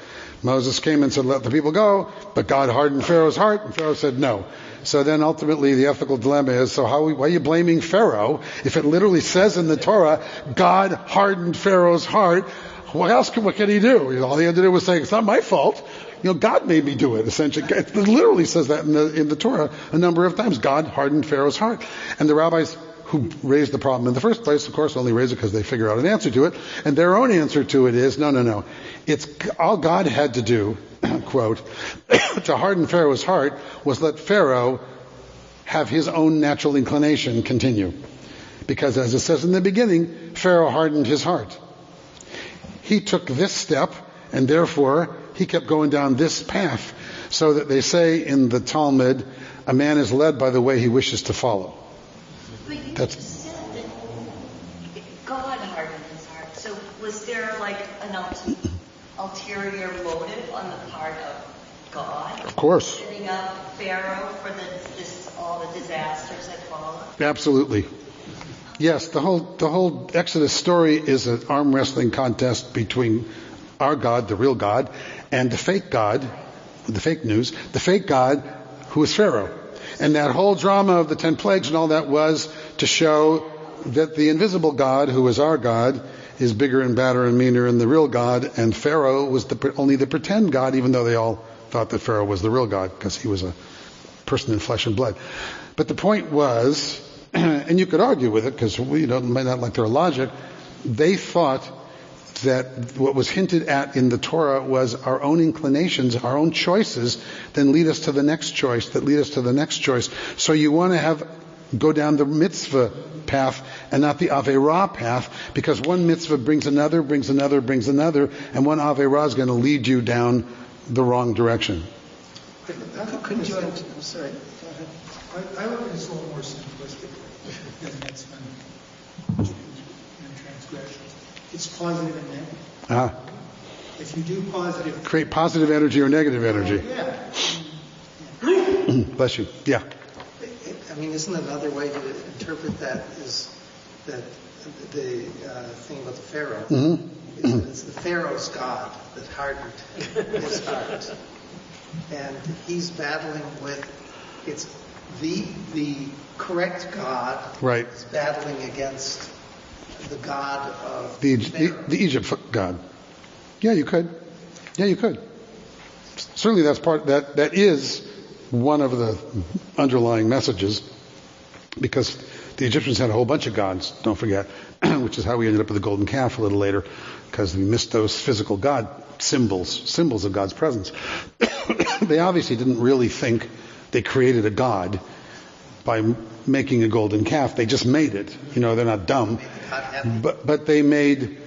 Moses came and said, let the people go, but God hardened Pharaoh's heart, and Pharaoh said no. So then ultimately the ethical dilemma is, why are you blaming Pharaoh if it literally says in the Torah, God hardened Pharaoh's heart? What can he do? All he had to do was say, it's not my fault. God made me do it, essentially. It literally says that in the Torah a number of times. God hardened Pharaoh's heart. And the rabbis who raised the problem in the first place, of course, only raise it because they figure out an answer to it. And their own answer to it is, no. It's all God had to do, quote, to harden Pharaoh's heart was let Pharaoh have his own natural inclination continue. Because as it says in the beginning, Pharaoh hardened his heart. He took this step, and therefore he kept going down this path. So that they say in the Talmud, a man is led by the way he wishes to follow. But you just said that God hardened his heart. So was there like an ulterior motive on the part of God? Of course. Setting up Pharaoh for all the disasters that followed? Absolutely. Yes, the whole Exodus story is an arm wrestling contest between our God, the real God, and the fake God, the fake news, the fake God who is Pharaoh. And that whole drama of the 10 plagues and all that was to show that the invisible God, who is our God, is bigger and badder and meaner than the real God, and Pharaoh was only the pretend God, even though they all thought that Pharaoh was the real God, because he was a person in flesh and blood. But the point was, and you could argue with it, because we might not like their logic, they thought that what was hinted at in the Torah was our own inclinations, our own choices, then lead us to the next choice, that lead us to the next choice. So you want to go down the mitzvah path and not the Aveirah path, because one mitzvah brings another, and one Aveirah is going to lead you down the wrong direction. I'm sorry. I look at this a little more simplistic than mitzvah and transgressions. It's positive and negative. If you do positive... Create positive energy or negative energy. Yeah. Bless you. Yeah. Isn't another way to interpret that is that the thing about the Pharaoh is that it's the Pharaoh's God that hardened his heart. And he's battling with, it's the correct God right. is battling against the God of the Egypt God. Yeah, you could. Certainly that is one of the underlying messages, because the Egyptians had a whole bunch of gods, don't forget, which is how we ended up with the golden calf a little later, because we missed those physical God symbols of God's presence. They obviously didn't really think they created a God by making a golden calf. They just made it. They're not dumb. But they made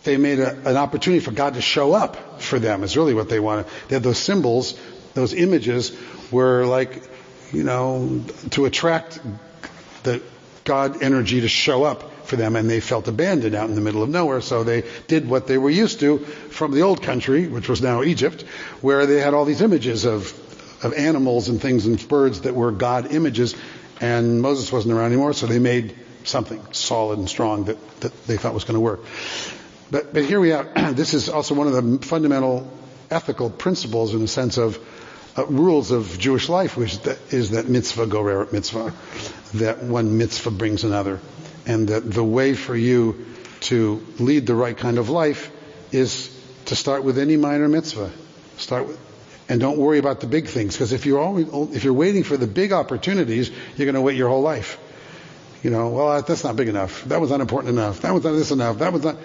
an opportunity for God to show up for them, is really what they wanted. They had those symbols, those images were like, to attract the God energy to show up for them, and they felt abandoned out in the middle of nowhere, so they did what they were used to from the old country, which was now Egypt, where they had all these images of animals and things and birds that were God images, and Moses wasn't around anymore, so they made something solid and strong that they thought was going to work. But here we are. This is also one of the fundamental ethical principles, in the sense of rules of Jewish life, which is that mitzvah goreret mitzvah, that one mitzvah brings another, and that the way for you to lead the right kind of life is to start with any minor mitzvah. And don't worry about the big things, because if you're waiting for the big opportunities, you're going to wait your whole life. That's not big enough. That was not important enough. That was not this enough. That was not,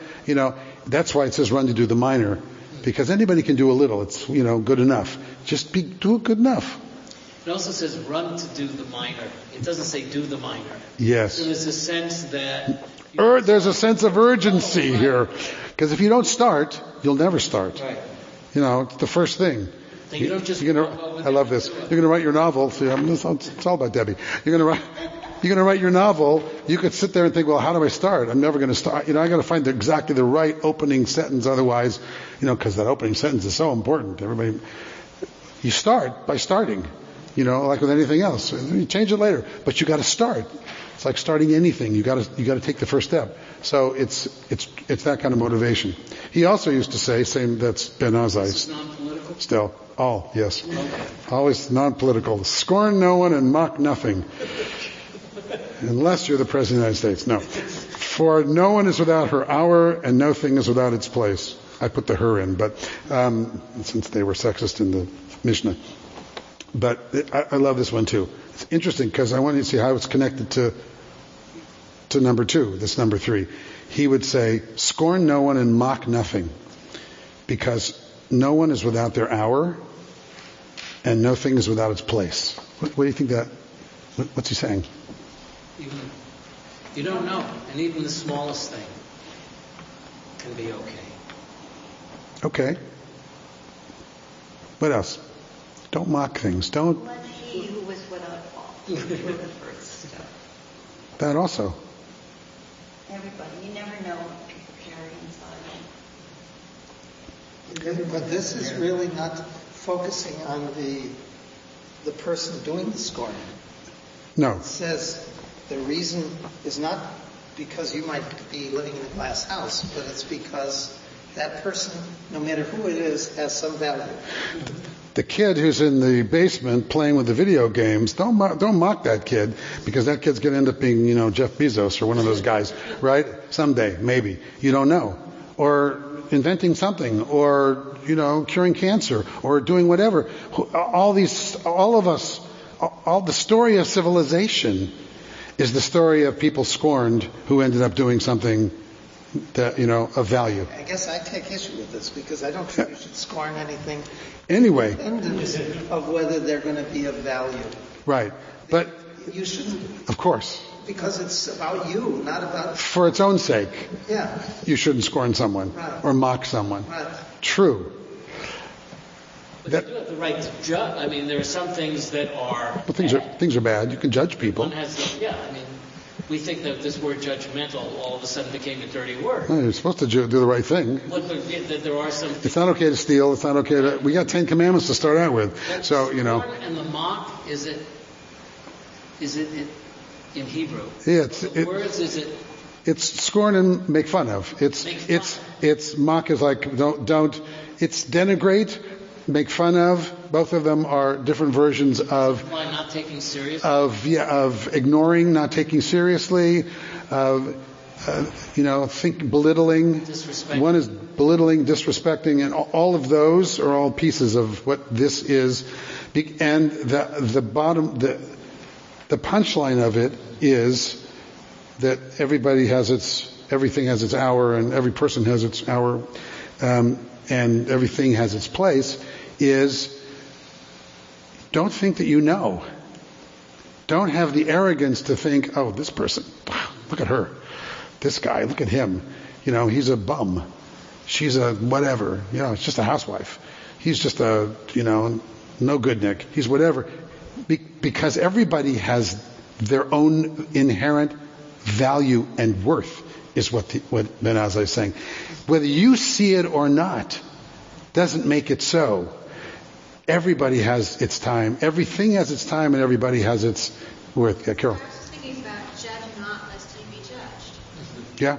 that's why it says run to do the minor, because anybody can do a little. It's, good enough. Just do it good enough. It also says run to do the minor. It doesn't say do the minor. Yes. So there's a sense that... There's a sense of urgency here. Because if you don't start, you'll never start. Right. It's the first thing. And you don't just... I love this. You're going to write your novel. See, it's all about Debbie. You're going to write your novel. You could sit there and think, well, how do I start? I'm never going to start. I got to find exactly the right opening sentence. Otherwise, because that opening sentence is so important. Everybody... You start by starting, like with anything else. You change it later, but you got to start. It's like starting anything. You got to take the first step. So it's that kind of motivation. He also used to say, that's Ben Azai. This is non-political? Still, yes. Okay. Always non-political. Scorn no one and mock nothing. Unless you're the President of the United States. No. For no one is without her hour, and no thing is without its place. I put the her in, but since they were sexist in the Mishnah. But I love this one too. It's interesting because I want you to see how it's connected to number 2, this number 3. He would say, scorn no one and mock nothing, because no one is without their hour, and no thing is without its place. What do you think what's he saying? You don't know, and even the smallest thing can be okay. Okay. What else? Don't mock things. Don't. Let he who was without fault for the first step. That also. Everybody, you never know what people carry inside them. But this is really not focusing on the person doing the scorning. No. It says the reason is not because you might be living in a glass house, but it's because that person, no matter who it is, has some value. The kid who's in the basement playing with the video games, don't mock that kid, because that kid's going to end up being, Jeff Bezos or one of those guys, right? Someday, maybe. You don't know. Or inventing something, or, curing cancer, or doing whatever. All the story of civilization is the story of people scorned who ended up doing something that, of value. I guess I take issue with this because I don't think you should scorn anything. Anyway. Independent of whether they're going to be of value. Right. But. You shouldn't. Of course. Because it's about you, not about. For its own sake. Yeah. You shouldn't scorn someone. Right. Or mock someone. Right. True. But you do have the right to judge. I mean, there are some things that are. Well, things are bad. You can judge people. One has we think that this word judgmental all of a sudden became a dirty word. No, you're supposed to do the right thing. But there are some. It's not okay to steal. It's not okay to. We got 10 commandments to start out with. So And the mock, is it in Hebrew? Yeah, words is it? It's scorn and make fun of. It's mock is like don't. It's denigrate, make fun of. Both of them are different versions of. Why not taking seriously? Of ignoring, not taking seriously. Belittling. Disrespecting. One is belittling, disrespecting, and all of those are all pieces of what this is. And the punchline of it is that everything has its hour, and every person has its hour, and everything has its place. Is don't think that you know. Don't have the arrogance to think, oh, this person, look at her. This guy, look at him. He's a bum. She's a whatever. It's just a housewife. He's just a, no good Nick. He's whatever. Because everybody has their own inherent value and worth, is what Ben Azai is saying. Whether you see it or not doesn't make it so. Everybody has its time. Everything has its time, and everybody has its worth. Yeah, Carol. I was just thinking about judge not lest ye be judged. Yeah.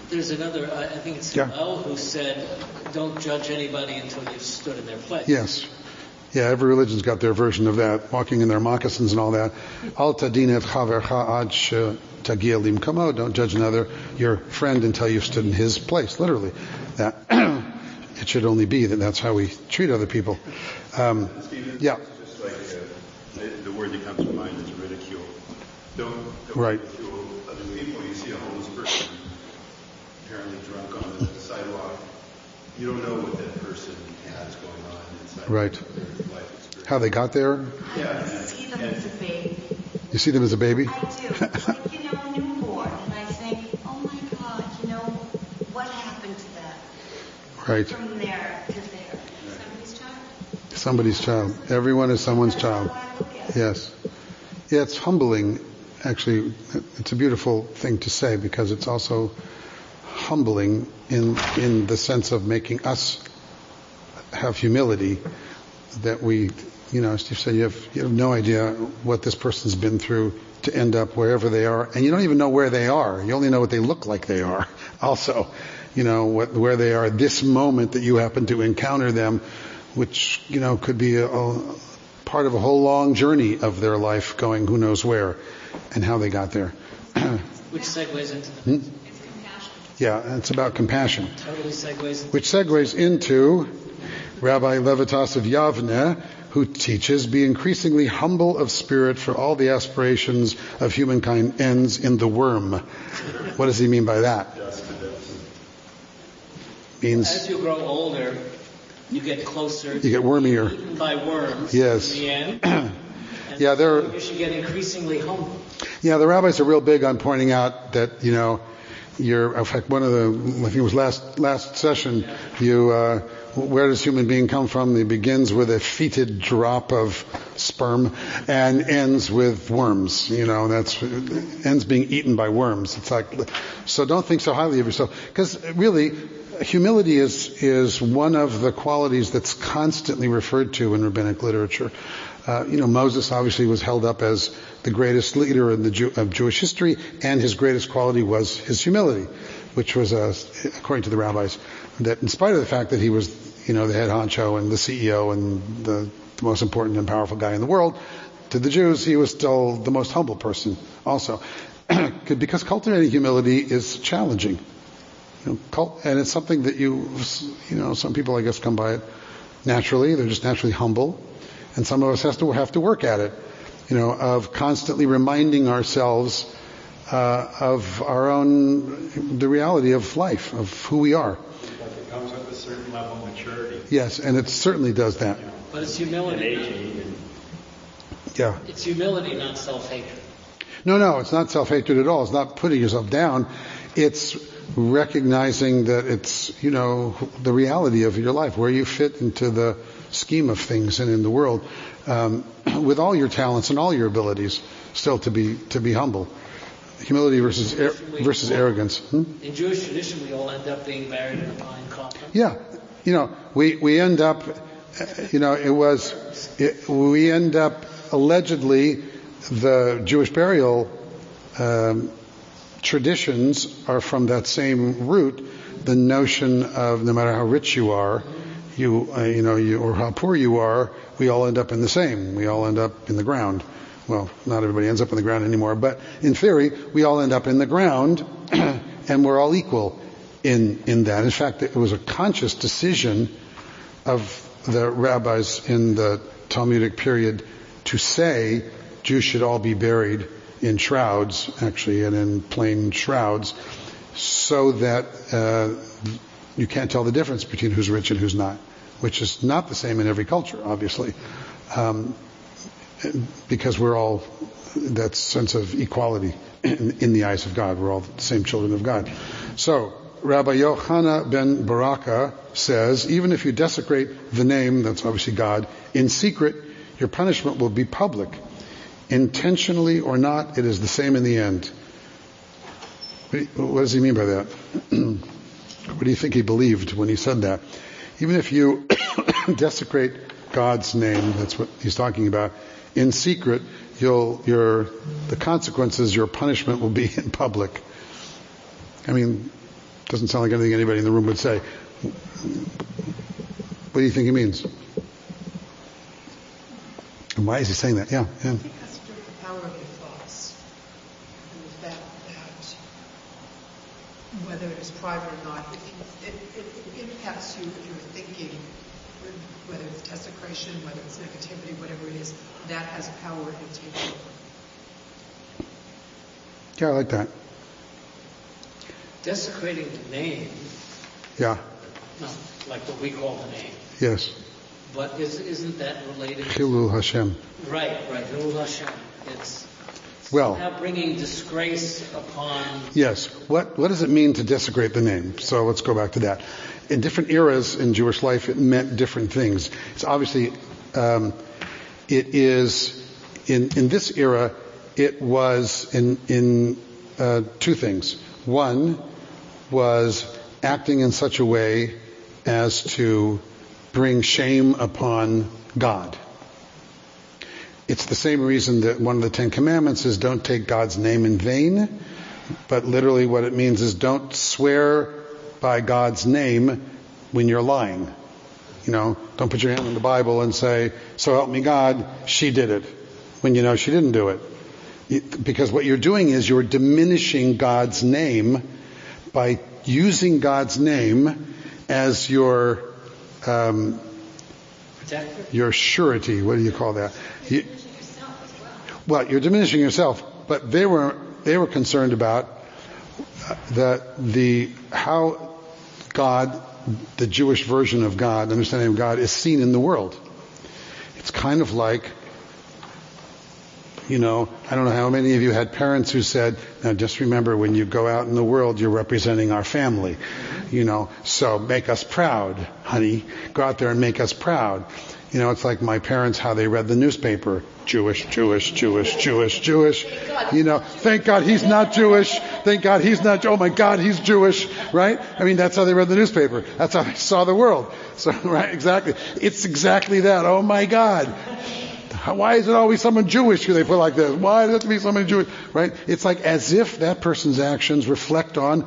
There's another, I think it's Hillel who said, don't judge anybody until you've stood in their place. Yes. Yeah, every religion's got their version of that, walking in their moccasins and all that. Al tadin et chavercha ad tagia limkamo. Don't judge your friend until you've stood in his place. Literally. That it should only be that's how we treat other people. Steven, yeah. Just like the word that comes to mind is ridicule. Don't right. ridicule other people. You see a homeless person apparently drunk on the sidewalk. You don't know what that person has going on inside right. their life experience. How they got there? Yeah. I see them as a baby. You see them as a baby? I do. It's like, newborn. And I think, oh my God, what happened to that? Right. From there to there. Somebody's child. Somebody's child. Everyone is someone's child. Yes. Yeah, it's humbling. Actually, it's a beautiful thing to say because it's also humbling in the sense of making us have humility that we, as Steve said, you have no idea what this person's been through to end up wherever they are, and you don't even know where they are. You only know what they look like they are. Also, where they are this moment that you happen to encounter them, which could be a part of a whole long journey of their life, going who knows where, and how they got there. Which segues into the It's compassion. Yeah, it's about compassion. Totally segues. Which segues into Rabbi Levitas of Yavne, who teaches, be increasingly humble of spirit, for all the aspirations of humankind ends in the worm. What does he mean by that? Means as you grow older, you get closer. You get wormier. Eaten by worms. Yes. In the end. And yeah, you should get increasingly humble. Yeah, the rabbis are real big on pointing out that in fact, one of I think it was last session, where does human being come from? It begins with a fetid drop of sperm and ends with worms. That's ends being eaten by worms. It's like, so don't think so highly of yourself, because really, humility is one of the qualities that's constantly referred to in rabbinic literature. Moses obviously was held up as the greatest leader of Jewish history, and his greatest quality was his humility, which was, according to the rabbis, that in spite of the fact that he was, the head honcho and the CEO and the most important and powerful guy in the world, to the Jews, he was still the most humble person also. Because cultivating humility is challenging. And it's something that some people, I guess, come by it naturally. They're just naturally humble. And some of us have to work at it, of constantly reminding ourselves of the reality of life, of who we are. But it comes with a certain level of maturity. Yes, and it certainly does that. But it's humility. Yeah. It's humility, not self-hatred. No, it's not self-hatred at all. It's not putting yourself down. It's recognizing that it's, the reality of your life, where you fit into the scheme of things and in the world, with all your talents and all your abilities, still to be humble. Humility versus arrogance. In Jewish tradition, we all end up being buried in a pine coffin. Yeah, we end up, we end up allegedly, the Jewish burial traditions are from that same root. The notion of no matter how rich you are, or how poor you are, we all end up in the same. We all end up in the ground. Well, not everybody ends up in the ground anymore, but in theory, we all end up in the ground, and we're all equal in that. In fact, it was a conscious decision of the rabbis in the Talmudic period to say Jews should all be buried in shrouds, actually, and in plain shrouds, so that you can't tell the difference between who's rich and who's not, which is not the same in every culture, obviously, because we're all that sense of equality in the eyes of God. We're all the same children of God. So Rabbi Yochanan ben Baraka says, even if you desecrate the name, that's obviously God, in secret, your punishment will be public. Intentionally or not, it is the same in the end. What does he mean by that? What do you think he believed when he said that? Even if you desecrate God's name, that's what he's talking about, in secret, the consequences, your punishment will be in public. I mean, doesn't sound like anything anybody in the room would say. What do you think he means? And why is he saying that? Yeah. It has to do with the power of your thoughts. And with that whether it is private or not, it impacts you if you're thinking, whether it's desecration, whether it's negativity, whatever it is, that has power to take over. Yeah, I like that. Desecrating the name. Yeah. No, like what we call the name. Yes. But isn't that related? Chilul Hashem. Right. Chilul Hashem. It's well, somehow bringing disgrace upon. Yes. What does it mean to desecrate the name? So let's go back to that. In different eras in Jewish life, it meant different things. It's obviously, it is in this era. It was in two things. One was acting in such a way as to bring shame upon God. It's the same reason that one of the Ten Commandments is don't take God's name in vain, but literally what it means is don't swear by God's name when you're lying. Don't put your hand on the Bible and say, so help me God, she did it, when you know she didn't do it. Because what you're doing is you're diminishing God's name by using God's name as your surety. What do you call that? Well, you're diminishing yourself, but they were concerned about how God, the Jewish version of God, understanding of God, is seen in the world. It's kind of like, I don't know how many of you had parents who said, now just remember when you go out in the world, you're representing our family. So make us proud, honey. Go out there and make us proud. It's like my parents, how they read the newspaper. Jewish, Jewish, Jewish, Jewish, Jewish. Thank God he's not Jewish. Thank God he's not, oh my God, he's Jewish, right? That's how they read the newspaper. That's how they saw the world. So, right, exactly. It's exactly that. Oh my God. Why is it always someone Jewish who they put like this? Why does it have to be someone Jewish, right? It's like as if that person's actions reflect on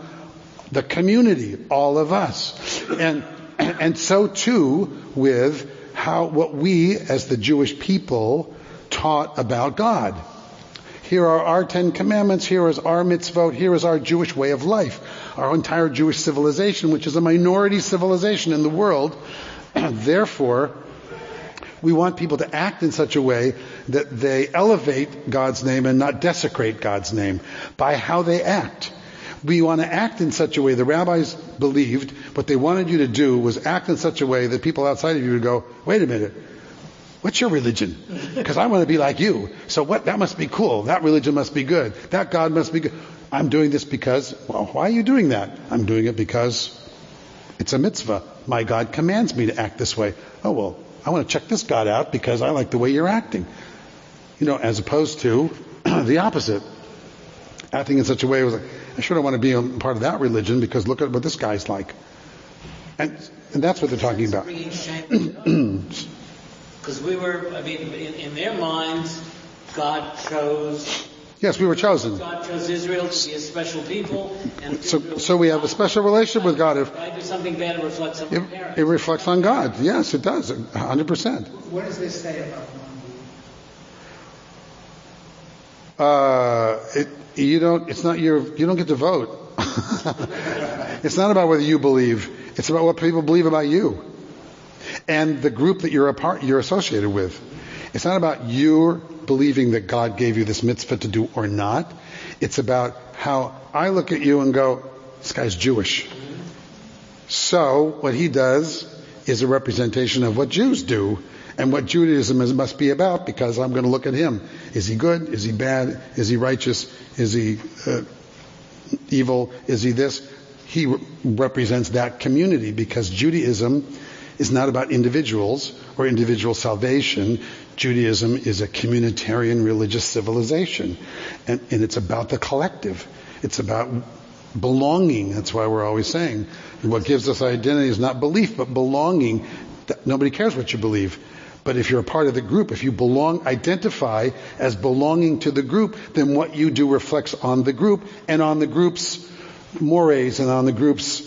the community, all of us. And so too with what we as the Jewish people taught about God. Here are our 10 commandments, here is our mitzvot, here is our Jewish way of life, our entire Jewish civilization, which is a minority civilization in the world. Therefore, we want people to act in such a way that they elevate God's name and not desecrate God's name by how they act. We want to act in such a way. The rabbis believed what they wanted you to do was act in such a way that people outside of you would go, wait a minute, what's your religion? Because I want to be like you. So that must be cool. That religion must be good. That God must be good. I'm doing this because, well, why are you doing that? I'm doing it because it's a mitzvah. My God commands me to act this way. Oh, well, I want to check this God out because I like the way you're acting. As opposed to the opposite. Acting in such a way was like, I sure don't want to be a part of that religion because look at what this guy's like. And that's what they're talking about. Because in their minds, God chose. Yes, we were chosen. God chose Israel to be a special people. And so we have a special relationship with God. If I do something bad, it reflects on my parents. It reflects on God. Yes, it does. 100%. What does this say about non-belief? You don't get to vote. It's not about whether you believe. It's about what people believe about you. And the group that you're associated with. It's not about your believing that God gave you this mitzvah to do or not. It's about how I look at you and go, this guy's Jewish. So what he does is a representation of what Jews do and what Judaism must be about, because I'm going to look at him. Is he good? Is he bad? Is he righteous? Is he evil? Is he this? He represents that community, because Judaism is not about individuals or individual salvation. Judaism is a communitarian religious civilization. And it's about the collective. It's about belonging. That's why we're always saying what gives us identity is not belief, but belonging. Nobody cares what you believe. But if you're a part of the group, if you identify as belonging to the group, then what you do reflects on the group and on the group's mores and on the group's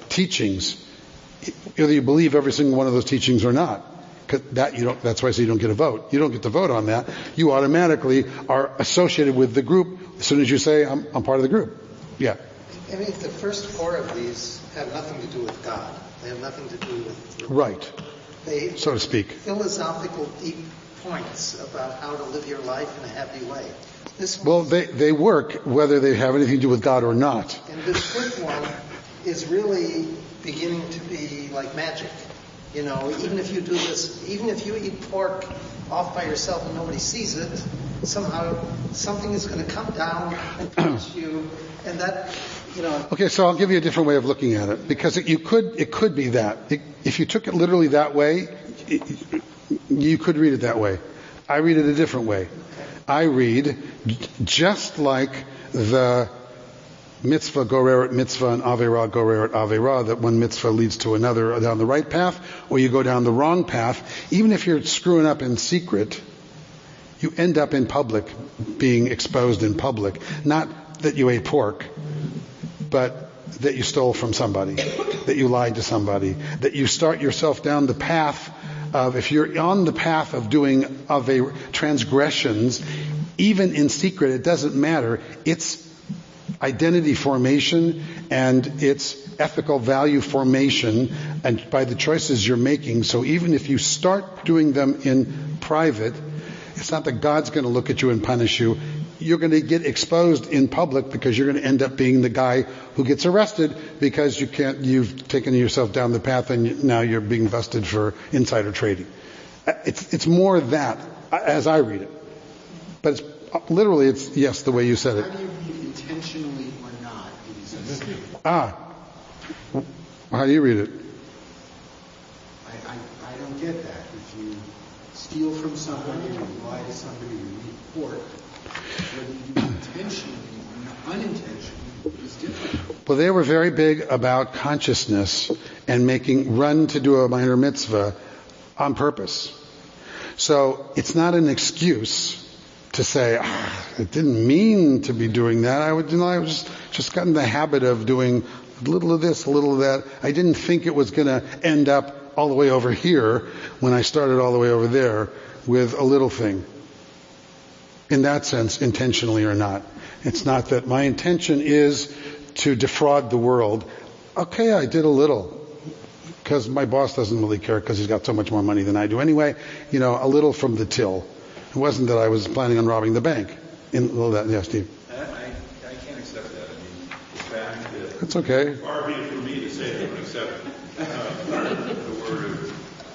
teachings. Either you believe every single one of those teachings or not. That's why I say you don't get a vote. You don't get to vote on that. You automatically are associated with the group as soon as you say, I'm part of the group. Yeah. The first four of these have nothing to do with God. They have nothing to do with... Right. So to speak. Philosophical deep points about how to live your life in a happy way. They work whether they have anything to do with God or not. And this fifth one is really beginning to be like magic. Even if you do this, even if you eat pork off by yourself and nobody sees it, somehow something is going to come down and touch you, and that, Okay, so I'll give you a different way of looking at it, because it could be that. If you took it literally that way, you could read it that way. I read it a different way. I read just like the mitzvah goreret mitzvah and avera goreret avera, that one mitzvah leads to another down the right path, or you go down the wrong path. Even if you're screwing up in secret, you end up in public, being exposed in public. Not that you ate pork, but that you stole from somebody, that you lied to somebody, that you start yourself down the path of, if you're on the path of doing transgressions, even in secret, it doesn't matter. It's identity formation and it's ethical value formation, and by the choices you're making. So even if you start doing them in private, it's not that God's going to look at you and punish you. You're going to get exposed in public because you're going to end up being the guy who gets arrested because you've taken yourself down the path and now you're being busted for insider trading. It's more that, as I read it. But it's literally, it's yes, the way you said it. How do you read intentionally or not? How do you read it? I don't get that. If you steal from somebody, you lie to somebody, you eat pork, whether you do intentionally or unintentionally is different. Well, they were very big about consciousness and run to do a minor mitzvah on purpose. So it's not an excuse to say, I didn't mean to be doing that. I was just got in the habit of doing a little of this, a little of that. I didn't think it was going to end up all the way over here when I started all the way over there with a little thing. In that sense, intentionally or not. It's not that my intention is to defraud the world. Okay, I did a little. Because my boss doesn't really care because he's got so much more money than I do anyway. A little from the till. It wasn't that I was planning on robbing the bank. Yeah, Steve. I can't accept that. I mean, the fact that... That's okay. Far be it for me to say I don't accept the word of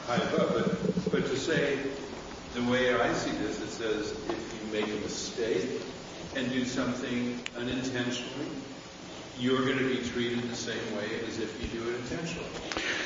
high above, but to say, the way I see this, it says if you make a mistake and do something unintentionally, you're going to be treated the same way as if you do it intentionally.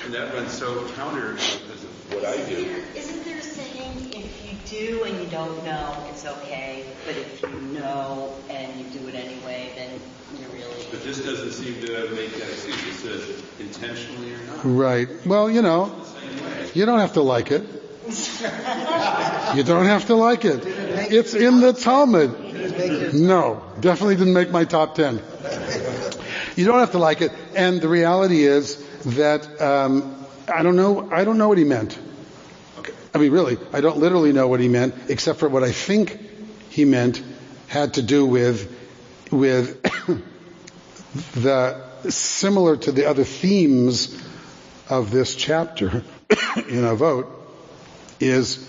And that runs so counter because of what I do. Isn't there a saying, if you do and you don't know, it's okay, but if you know and you do it anyway, then you're really... But this doesn't seem to make that excuse. It says intentionally or not. Right. Well, you don't have to like it. You don't have to like it. It's in the Talmud. No, definitely didn't make my top 10. You don't have to like it. And the reality is that I don't know what he meant. Okay. I mean, really, I don't literally know what he meant, except for what I think he meant had to do with the similar to the other themes of this chapter in Avot is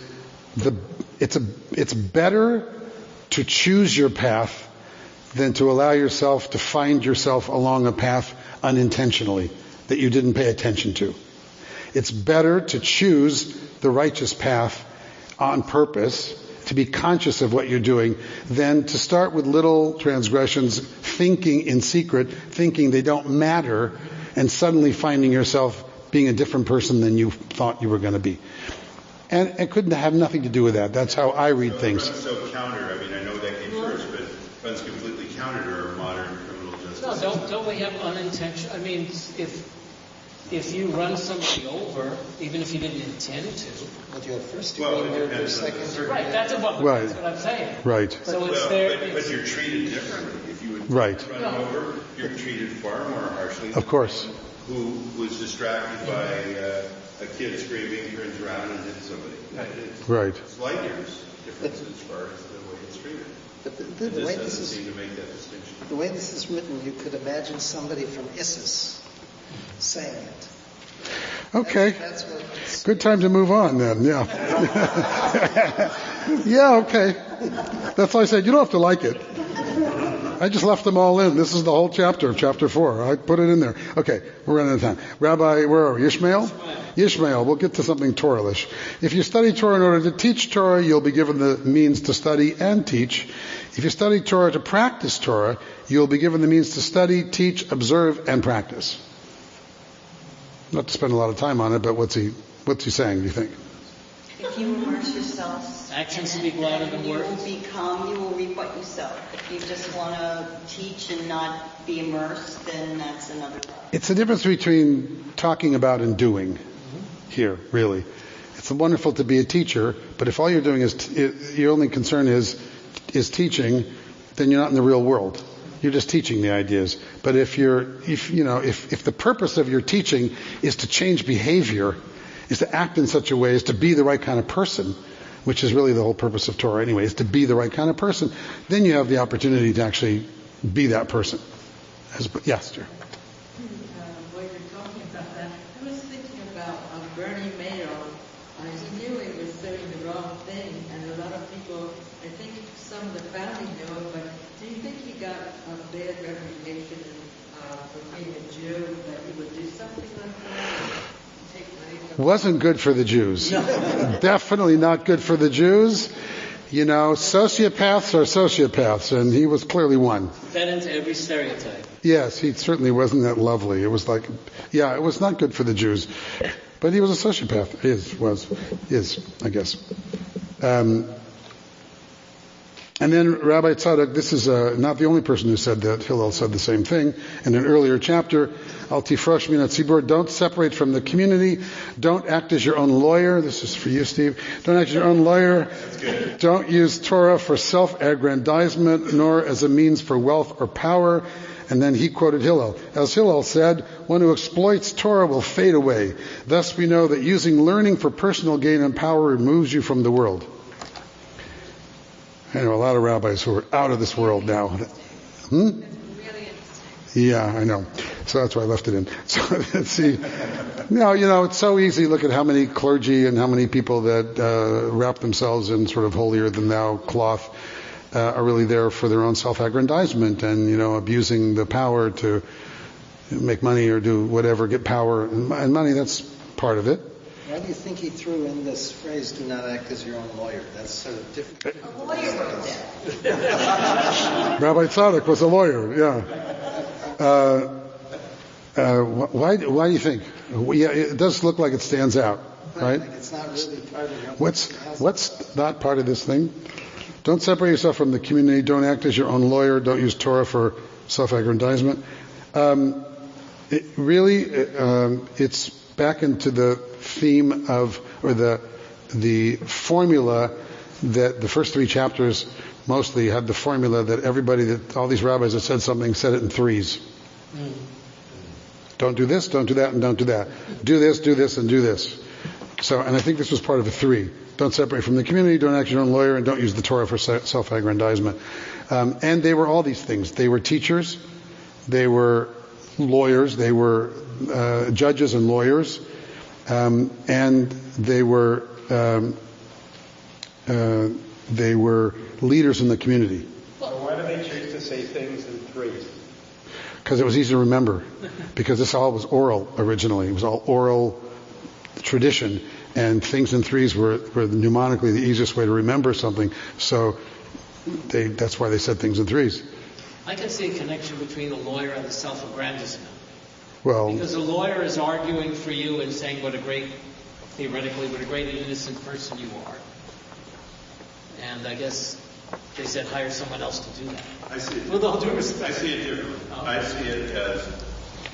it's better to choose your path than to allow yourself to find yourself along a path unintentionally that you didn't pay attention to. It's better to choose the righteous path on purpose, to be conscious of what you're doing, than to start with little transgressions, thinking in secret, thinking they don't matter, and suddenly finding yourself being a different person than you thought you were going to be. And it couldn't have nothing to do with that. That's how I read things. So counter, I mean, I know that came first, but runs completely counter to our modern criminal justice. No, don't we have unintentional? I mean, if you run somebody over, even if you didn't intend to. But you have first degree murder, second degree. Right, that's what I'm saying. Right. So it's there. But you're treated differently. If you would run over, you're treated far more harshly. Of course. Who was distracted by a kid screaming, turns around and hits somebody. Right. It's light years difference as far as the way it's treated. But the this way doesn't seem to make that distinction. The way this is written, you could imagine somebody from ISIS saying it. Okay. That's what it's... Good time to move on then, yeah. Yeah, okay. That's why I said you don't have to like it. I just left them all in. This is the whole chapter, chapter 4. I put it in there. Okay, we're running out of time. Rabbi, where are we? Ishmael? Ishmael. We'll get to something Torah-ish. If you study Torah in order to teach Torah, you'll be given the means to study and teach. If you study Torah to practice Torah, you'll be given the means to study, teach, observe, and practice. Not to spend a lot of time on it, but what's he saying, do you think? If you immerse silence yourself. Actions speak louder than words. You will reap what you sow. If you just want to teach and not be immersed, then that's another problem. It's the difference between talking about and doing here, really. It's wonderful to be a teacher, but if all you're doing is, your only concern is teaching, then you're not in the real world. You're just teaching the ideas. But if the purpose of your teaching is to change behavior, is to act in such a way as to be the right kind of person, which is really the whole purpose of Torah anyway, is to be the right kind of person, then you have the opportunity to actually be that person. Yes, dear. While you're talking about that, I was thinking about Bernie Madoff. He knew he was saying the wrong thing, and a lot of people, I think some of the founding knew it, but do you think he got a bad reputation for being a Jew, that he would do something like that? Take money from Wasn't good for the Jews. Definitely not good for the Jews. Sociopaths are sociopaths, and he was clearly one. Fed into every stereotype. Yes, he certainly wasn't that lovely. It was it was not good for the Jews. But he was a sociopath. Is, I guess. And then Rabbi Tzadok, this is not the only person who said that. Hillel said the same thing in an earlier chapter. Al tifrosh min hatzibur. Don't separate from the community. Don't act as your own lawyer. This is for you, Steve. Don't act as your own lawyer. Don't use Torah for self-aggrandizement, nor as a means for wealth or power. And then he quoted Hillel. As Hillel said, one who exploits Torah will fade away. Thus we know that using learning for personal gain and power removes you from the world. I know a lot of rabbis who are out of this world now. Yeah, I know. So that's why I left it in. So let's see. It's so easy. Look at how many clergy and how many people that wrap themselves in sort of holier-than-thou cloth are really there for their own self-aggrandizement and, abusing the power to make money or do whatever, get power and money. That's part of it. Why do you think he threw in this phrase, do not act as your own lawyer? That's sort of different. A lawyer wrote that. Rabbi Tzadok was a lawyer, why do you think? Yeah, it does look like it stands out, right? Like it's not really part of your What's not part of this thing? Don't separate yourself from the community. Don't act as your own lawyer. Don't use Torah for self-aggrandizement. It's back into the theme of, or the formula that the first three chapters mostly had the formula that all these rabbis that said something said it in threes. Don't do this, don't do that, and don't do that. Do this, and do this. So, and I think this was part of a three. Don't separate from the community, don't act as your own lawyer, and don't use the Torah for self-aggrandizement. And they were all these things. They were teachers, they were lawyers, they were judges and lawyers, and they were leaders in the community. So why do they choose to say things in threes? Because it was easy to remember. Because this all was oral originally. It was all oral tradition. And things in threes were mnemonically the easiest way to remember something. So that's why they said things in threes. I can see a connection between the lawyer and the self-aggrandizement. Well, because the lawyer is arguing for you and saying what a great and innocent person you are. And I guess they said hire someone else to do that. I see it. With all due respect. I see it differently. I see it as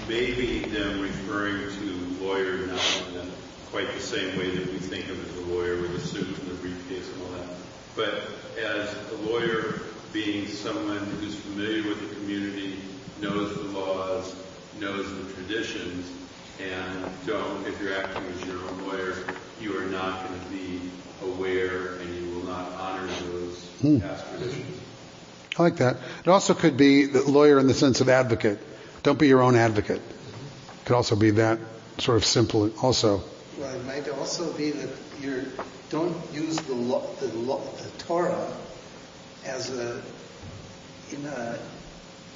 maybe them referring to lawyer not in quite the same way that we think of as a lawyer with a suit and a briefcase and all that, but as a lawyer being someone who's familiar with the community, knows the laws, knows the traditions, and if you're acting as your own lawyer, you are not going to be aware and you will not honor those past traditions. I like that. It also could be the lawyer in the sense of advocate. Don't be your own advocate. It could also be that sort of simple also. Well, it might also be that don't use the Torah as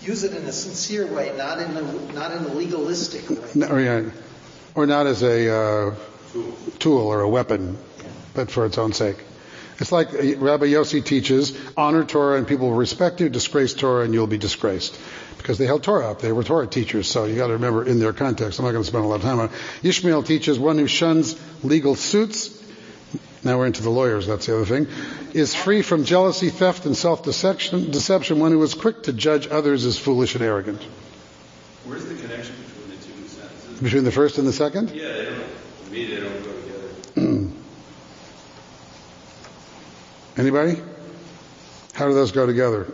use it in a sincere way, not in a legalistic way. Or not as a tool or a weapon, but for its own sake. It's like Rabbi Yossi teaches, honor Torah and people will respect you, disgrace Torah and you'll be disgraced. Because they held Torah up. They were Torah teachers, so you got to remember in their context. I'm not going to spend a lot of time on it. Yishmael teaches one who shuns legal suits Now we're into the lawyers, that's the other thing. Is free from jealousy, theft, and self-deception. One who is quick to judge others is foolish and arrogant. Where's the connection between the two sentences? Between the first and the second? Yeah, they don't go together. Anybody? How do those go together?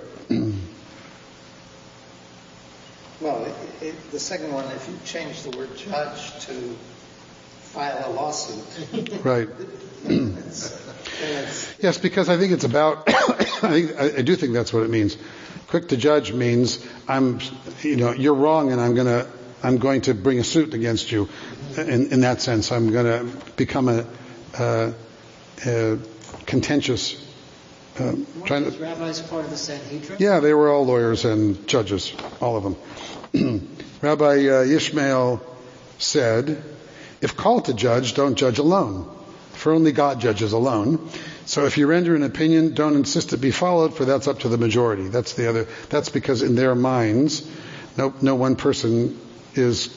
Well, the second one, if you change the word judge to file a lawsuit. Right. Yes, because I think it's about, I do think that's what it means. Quick to judge means you're wrong and I'm going to bring a suit against you. In that sense, I'm going to become a contentious. Weren't these rabbis part of the Sanhedrin? Yeah, they were all lawyers and judges, all of them. Rabbi Yishmael said, if called to judge, don't judge alone, for only God judges alone. So if you render an opinion, don't insist it be followed, for that's up to the majority. That's because in their minds, no one person is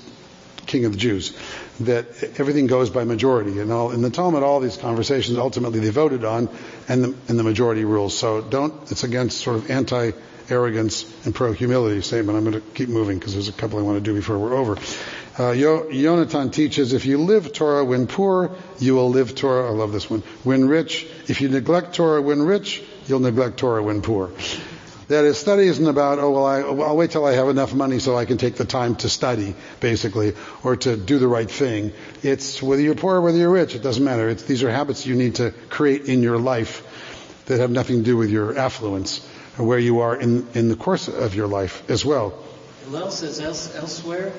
king of the Jews. That everything goes by majority. And in the Talmud, all these conversations ultimately they voted on, and the majority rules. So it's against sort of anti-arrogance and pro-humility statement. I'm going to keep moving because there's a couple I want to do before we're over. Yonatan teaches, if you live Torah when poor, you will live Torah. I love this one. When rich, if you neglect Torah when rich, you'll neglect Torah when poor. That is, study isn't about, I'll wait till I have enough money so I can take the time to study, basically, or to do the right thing. It's whether you're poor or whether you're rich, it doesn't matter. These are habits you need to create in your life that have nothing to do with your affluence or where you are in the course of your life as well. Hillel says elsewhere,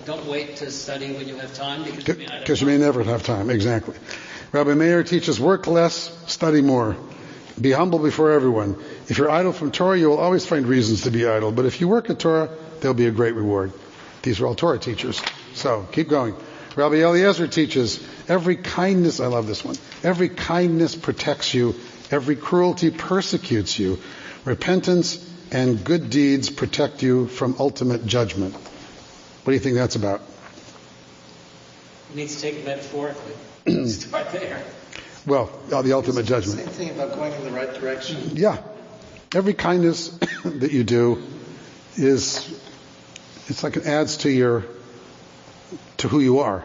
don't wait to study when you have time because you may never have time. Exactly. Rabbi Meir teaches, work less, study more. Be humble before everyone. If you're idle from Torah, you will always find reasons to be idle. But if you work at Torah, there'll be a great reward. These are all Torah teachers. So, keep going. Rabbi Eliezer teaches, every kindness, I love this one, every kindness protects you, every cruelty persecutes you. Repentance and good deeds protect you from ultimate judgment. What do you think that's about? It needs to take it metaphorically. Start there. Well, the ultimate judgment. Same thing about going in the right direction. Yeah. Every kindness that you do it's like it adds to who you are,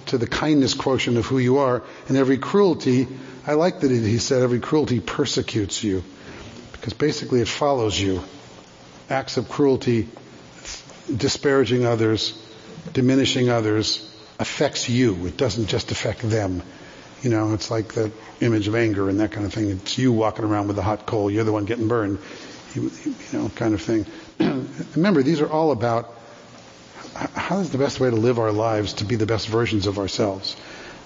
to the kindness quotient of who you are. And every cruelty, I like that he said every cruelty persecutes you, because basically it follows you. Acts of cruelty, disparaging others, diminishing others, affects you. It doesn't just affect them. It's like the image of anger and that kind of thing. It's you walking around with the hot coal. You're the one getting burned, kind of thing. Remember, these are all about how is the best way to live our lives to be the best versions of ourselves.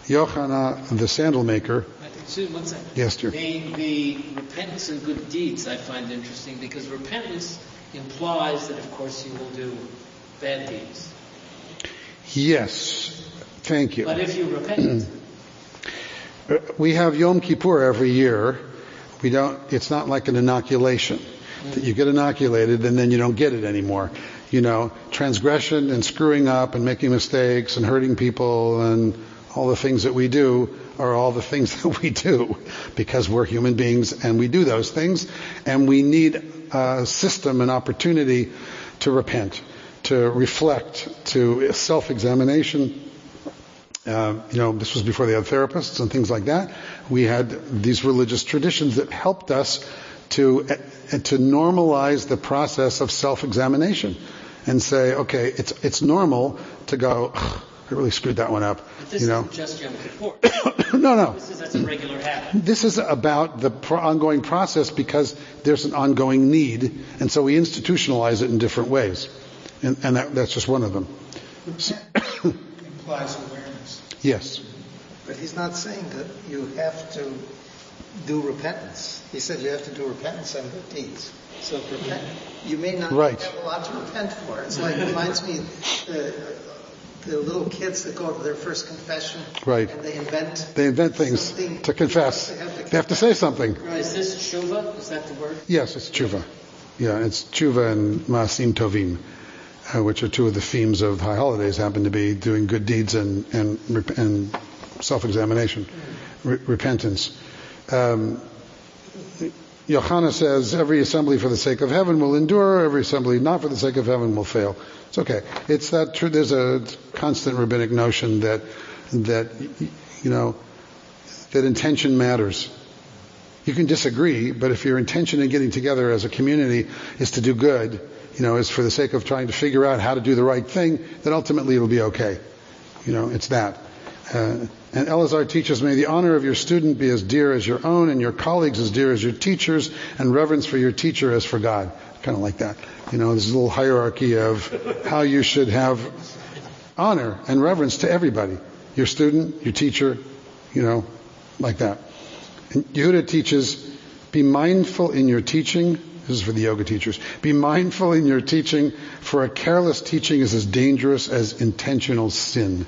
Yochanan, the sandal maker. Susan, one second. Yes, dear. The repentance and good deeds I find interesting because repentance implies that, of course, you will do bad deeds. Yes. Thank you. But if you repent... We have Yom Kippur every year. It's not like an inoculation that you get inoculated and then you don't get it anymore. Transgression and screwing up and making mistakes and hurting people and all the things that we do are all the things that we do because we're human beings and we do those things, and we need a system and opportunity to repent, to reflect, to self-examination. This was before they had therapists and things like that. We had these religious traditions that helped us to normalize the process of self-examination and say, okay, it's normal to go, I really screwed that one up. But this isn't just Yom Kippur. No. That's a regular habit. This is about the ongoing process because there's an ongoing need, and so we institutionalize it in different ways, and that's just one of them. Implies awareness. Yes. But he's not saying that you have to do repentance. He said you have to do repentance and good deeds. So you may not have a lot to repent for. It's like, it reminds me the little kids that go to their first confession. Right. And they invent things to confess. They have to say something. Right. Is this tshuva? Is that the word? Yes, it's tshuva. Yeah, it's tshuva and ma'asim tovim, which are two of the themes of high holidays, happen to be doing good deeds and self-examination. repentance. Yochanan says, every assembly for the sake of heaven will endure, every assembly not for the sake of heaven will fail. It's okay. It's that true. There's a constant rabbinic notion that intention matters. You can disagree, but if your intention in getting together as a community is to do good, is for the sake of trying to figure out how to do the right thing, then ultimately it'll be okay. It's that. And Elazar teaches, may the honor of your student be as dear as your own, and your colleagues as dear as your teachers, and reverence for your teacher as for God. Kind of like that. There's a little hierarchy of how you should have honor and reverence to everybody. Your student, your teacher, like that. And Yehuda teaches, be mindful in your teaching. This is for the yoga teachers. Be mindful in your teaching, for a careless teaching is as dangerous as intentional sin.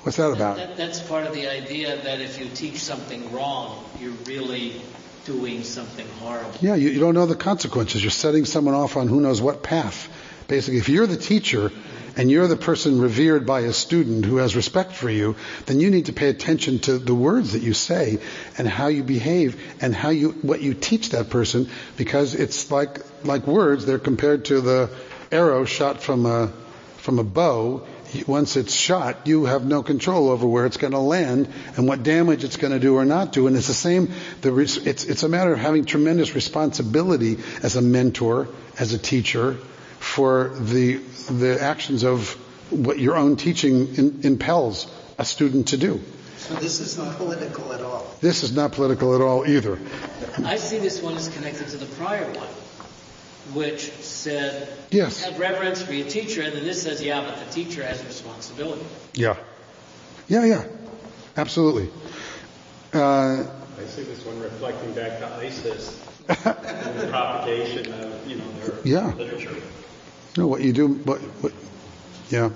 What's that about? That's part of the idea that if you teach something wrong, you're really doing something horrible. Yeah, you don't know the consequences. You're setting someone off on who knows what path. Basically, if you're the teacher and you're the person revered by a student who has respect for you, then you need to pay attention to the words that you say and how you behave and what you teach that person, because it's like words. They're compared to the arrow shot from a bow. Once it's shot, you have no control over where it's going to land and what damage it's going to do or not do. And it's the same. It's a matter of having tremendous responsibility as a mentor, as a teacher, for the actions of what your own teaching impels a student to do. So this isn't political at all. This is not political at all either. I see this one as connected to the prior one, which said, yes, have reverence for your teacher, and then this says, yeah, but the teacher has responsibility. Yeah, absolutely. I see this one reflecting back to ISIS and the propagation of their literature. What you do, yeah.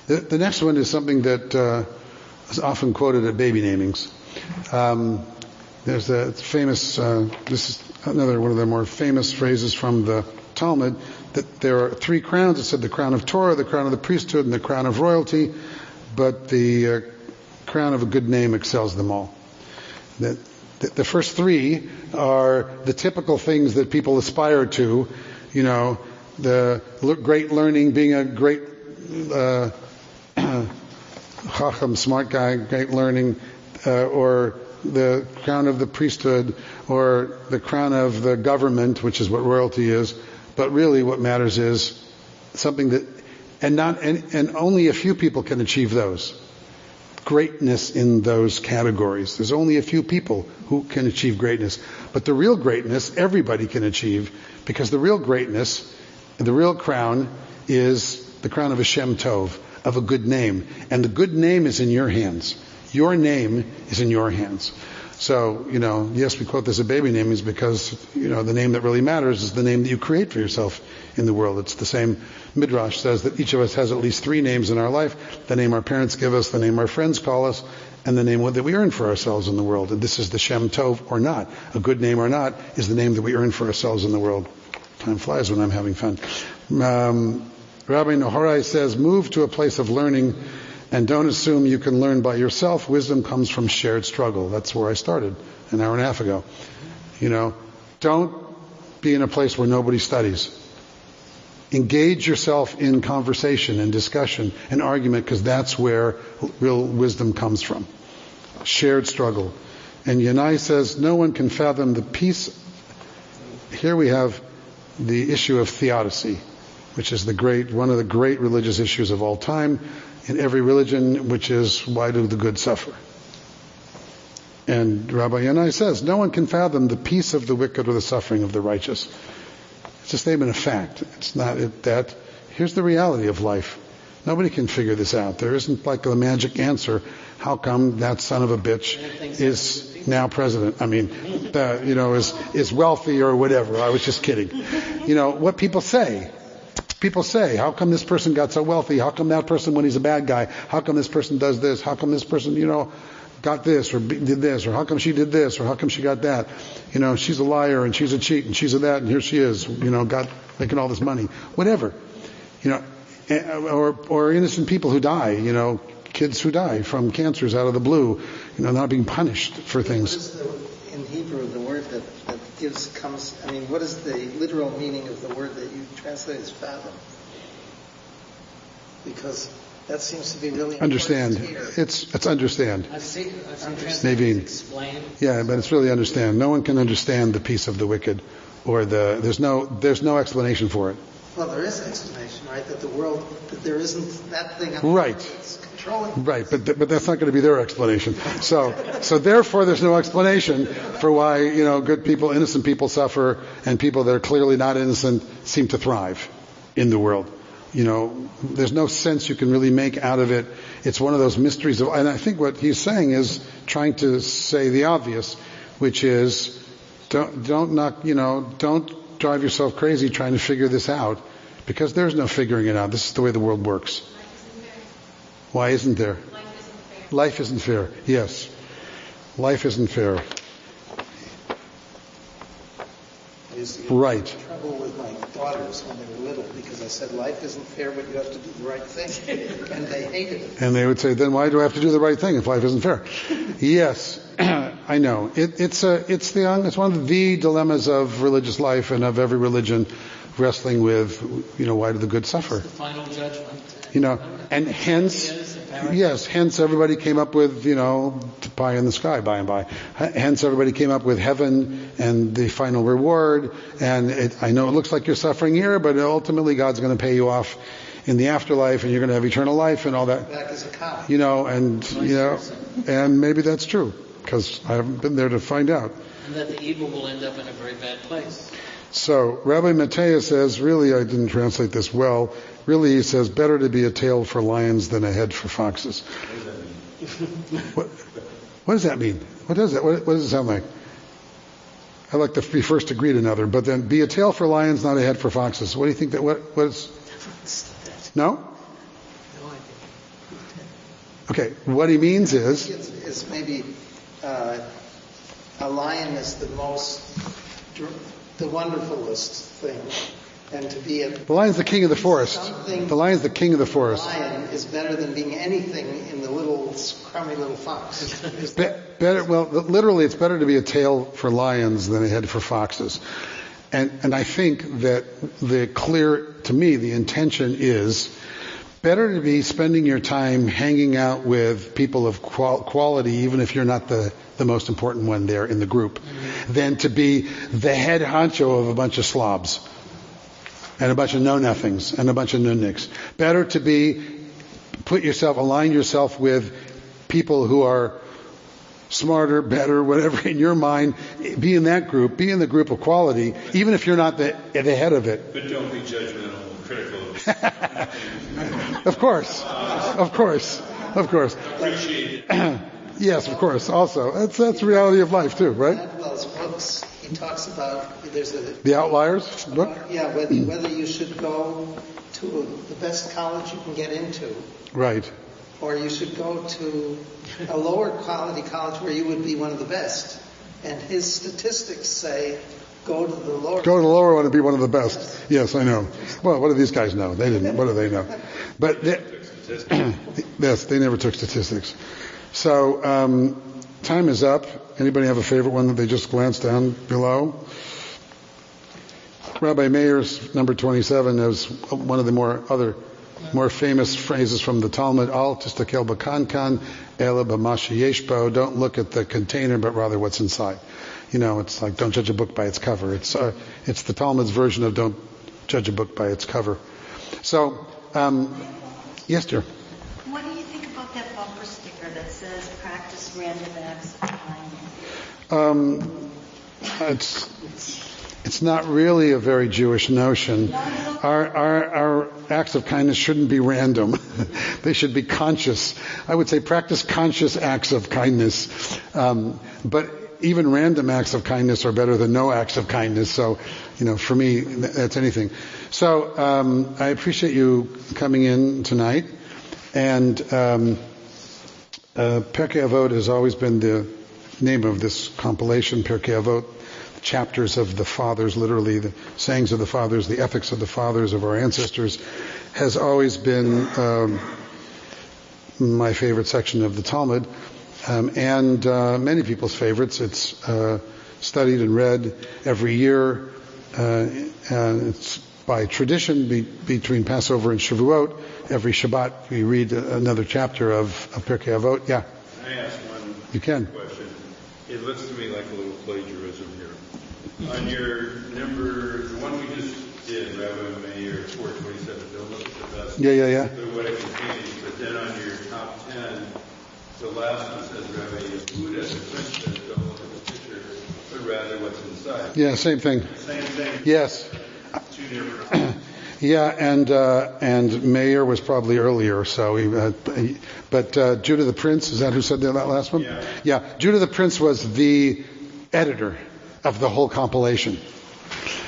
The next one is something that is often quoted at baby namings. There's a famous, this is another one of the more famous phrases from the Talmud, that there are 3 crowns. It said the crown of Torah, the crown of the priesthood, and the crown of royalty, but the crown of a good name excels them all. The first 3 are the typical things that people aspire to, the great learning, being a great chacham, smart guy, great learning, or the crown of the priesthood, or the crown of the government, which is what royalty is. But really what matters is something that, and only a few people can achieve those. Greatness in those categories. There's only a few people who can achieve greatness. But the real greatness, everybody can achieve, because the real greatness, the real crown, is the crown of a Shem Tov, of a good name. And the good name is in your hands. Your name is in your hands. So, yes, we quote this at baby namings because, the name that really matters is the name that you create for yourself in the world. It's the same. Midrash says that each of us has at least 3 names in our life: the name our parents give us, the name our friends call us, and the name that we earn for ourselves in the world. And this is the Shem Tov or not. A good name or not is the name that we earn for ourselves in the world. Time flies when I'm having fun. Rabbi Nehorai says, move to a place of learning and don't assume you can learn by yourself. Wisdom comes from shared struggle. That's where I started an hour and a half ago. Don't be in a place where nobody studies. Engage yourself in conversation and discussion and argument, because that's where real wisdom comes from. Shared struggle. And Yanai says, no one can fathom the peace. Here we have the issue of theodicy, which is one of the great religious issues of all time in every religion, which is, why do the good suffer? And Rabbi Yanai says, no one can fathom the peace of the wicked or the suffering of the righteous. It's a statement of fact. It's not that. Here's the reality of life. Nobody can figure this out. There isn't like a magic answer. How come that son of a bitch is now president? I mean, is wealthy or whatever. I was just kidding. What people say. People say, how come this person got so wealthy? How come that person, when he's a bad guy? How come this person does this? How come this person, got this or did this? Or how come she did this? Or how come she got that? She's a liar and she's a cheat and she's a that and here she is, making all this money. Whatever. Or innocent people who die, kids who die from cancers out of the blue, not being punished for things. What is in Hebrew, the word that what is the literal meaning of the word that you translate as fathom? Because that seems to be really understand. Important here. It's understand. I've seen Naveen. explain. Yeah, but it's really understand. No one can understand the peace of the wicked, or there's no explanation for it. Well, there is explanation, right? That there isn't that thing. Right. That's controlling. Right, but that's not going to be their explanation. So therefore, there's no explanation for why good people, innocent people suffer, and people that are clearly not innocent seem to thrive in the world. There's no sense you can really make out of it. It's one of those mysteries and I think what he's saying is trying to say the obvious, which is don't drive yourself crazy trying to figure this out, because there's no figuring it out. This is the way the world works. Why isn't there? Life isn't fair. Yes. Life isn't fair. I used to get trouble with my daughters when they were little because I said life isn't fair, but you have to do the right thing, and they hated it. And they would say, then why do I have to do the right thing if life isn't fair? Yes, I know. It's one of the dilemmas of religious life and of every religion, wrestling with why do the good suffer? It's the final judgment. And hence everybody came up with, pie in the sky by and by. Hence everybody came up with heaven and the final reward. And I know it looks like you're suffering here, but ultimately God's going to pay you off in the afterlife, and you're going to have eternal life and all that. Back as a cop. And maybe that's true, because I haven't been there to find out. And that the evil will end up in a very bad place. So Rabbi Mateus says, really, I didn't translate this well. Really, he says, better to be a tail for lions than a head for foxes. What does that mean? What does it sound like? I like to be first to greet another, but then be a tail for lions, not a head for foxes. What do you think that? What is? No? No idea. Okay. What he means is maybe a lion is the wonderfulest thing. And to be the lion's the king of the forest. The lion's the king of the forest. The lion is better than being anything in the little crummy little fox. Better. Well, literally, it's better to be a tail for lions than a head for foxes. And I think that the intention is better to be spending your time hanging out with people of quality, even if you're not the most important one there in the group, than to be the head honcho of a bunch of slobs. And a bunch of know-nothings, and a bunch of nunniks. Better to align yourself with people who are smarter, better, whatever in your mind. Be in that group. Be in the group of quality, even if you're not the head of it. But don't be judgmental and critical. Of course. Appreciate it. Yes, of course. Also, that's the reality of life too, right? Gladwell's books. He talks about The Outliers book? Whether you should go to the best college you can get into. Right. Or you should go to a lower quality college where you would be one of the best. And his statistics say go to the lower. Go to the lower one and be one of the best. Yes, I know. Well, what do these guys know? They didn't. What do they know? But yes, they never took statistics. So time is up. Anybody have a favorite one that they just glanced down below? Rabbi Meir's number 27 is one of the more famous phrases from the Talmud. Al tistakel b'kankan ela b'masha yeshbo. Don't look at the container, but rather what's inside. It's like don't judge a book by its cover. It's the Talmud's version of don't judge a book by its cover. So, yes, dear. What do you think about that bumper sticker that says practice random acts of kindness? It's not really a very Jewish notion. Our acts of kindness shouldn't be random. They should be conscious. I would say practice conscious acts of kindness. But even random acts of kindness are better than no acts of kindness. So, for me, that's anything. So, I appreciate you coming in tonight. And Pirkay Avot has always been the name of this compilation, Pirkay Avot, chapters of the fathers, literally the sayings of the fathers, the ethics of the fathers of our ancestors, has always been my favorite section of the Talmud, and many people's favorites. It's studied and read every year. It's by tradition between Passover and Shavuot. Every Shabbat we read another chapter of Pirkay Avot. Yeah. Can I ask one You can. question? It looks to me like a little plagiarism here. On your number, the one we just did, Rabbi Meir 427, don't look at the best. Yeah. But what it contains, but then on your top 10, the last one says Rabbi Yehuda, the French says don't look at the picture, but rather what's inside. Yeah, same thing. Same thing. Yes. Two different. Yeah, and Meir was probably earlier. So, but Judah the Prince, is that who said that last one? Yeah. Judah the Prince was the editor of the whole compilation.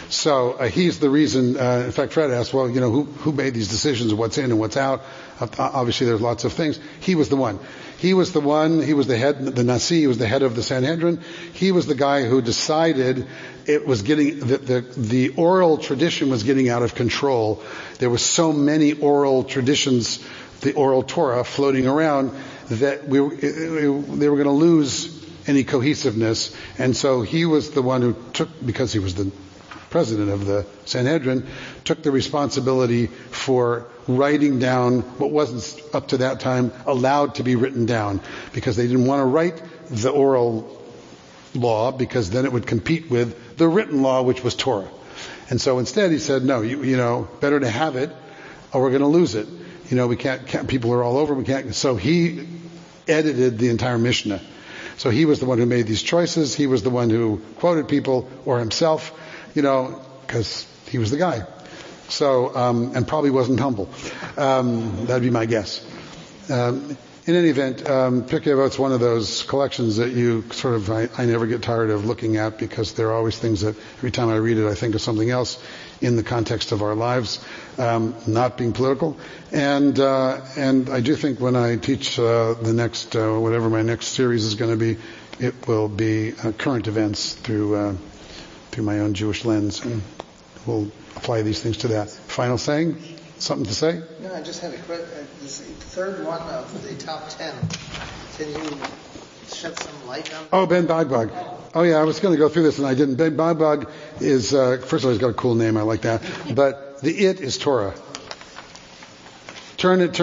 So he's the reason. In fact, Fred asked, well, who made these decisions of what's in and what's out? Obviously, there's lots of things. He was the one. He was the head, the Nasi. He was the head of the Sanhedrin. He was the guy who decided it was getting the oral tradition was getting out of control. There was so many oral traditions, the oral Torah floating around, that they were going to lose any cohesiveness. And so he was the one who took, because he was the president of the Sanhedrin, took the responsibility for writing down what wasn't up to that time allowed to be written down, because they didn't want to write the oral law because then it would compete with the written law, which was Torah. And so instead he said, no, better to have it or we're going to lose it. We can't, people are all over, we can't. So he edited the entire Mishnah. So he was the one who made these choices. He was the one who quoted people or himself, because he was the guy. So, and probably wasn't humble. That'd be my guess. In any event, Pirkei Avot's one of those collections that you sort of, I never get tired of looking at, because there are always things that every time I read it, I think of something else in the context of our lives, not being political. And I do think when I teach the next, whatever my next series is going to be, it will be current events through my own Jewish lens, and we'll apply these things to that. Final saying? Something to say? No, I just had a question. This third one of the top 10. Can you shed some light on that? Oh, Ben Bagbag. Oh yeah, I was going to go through this and I didn't. Ben Bagbag is, first of all, he's got a cool name, I like that. But the it is Torah. Turn it,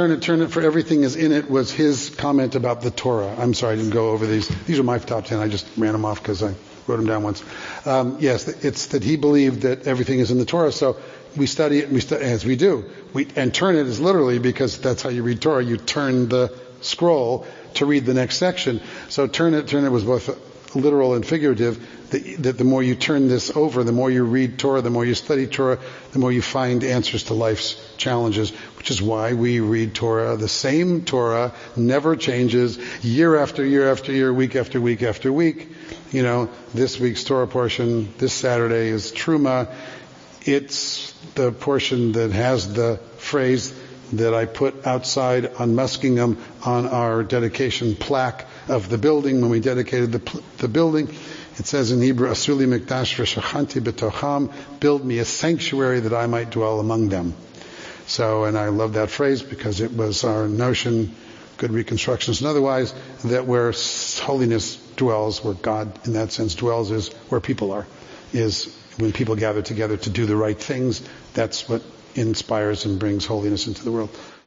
for everything is in it, was his comment about the Torah. I'm sorry, I didn't go over these. These are my top 10. I just ran them off because I wrote them down once. Yes, it's that he believed that everything is in the Torah. So we study it, as we do. And turn it is literally, because that's how you read Torah. You turn the scroll to read the next section. So turn it was both literal and figurative. That the more you turn this over, the more you read Torah, the more you study Torah, the more you find answers to life's challenges, which is why we read Torah. The same Torah never changes, year after year after year, week after week after week. This week's Torah portion, this Saturday, is Truma. It's the portion that has the phrase that I put outside on Muskingum on our dedication plaque of the building when we dedicated the building. It says in Hebrew, Asuli Mikdash v'shachanti b'tocham, build me a sanctuary that I might dwell among them. So, and I love that phrase because it was our notion, good reconstructions and otherwise, that where holiness dwells, where God in that sense dwells, is where people are, is when people gather together to do the right things. That's what inspires and brings holiness into the world.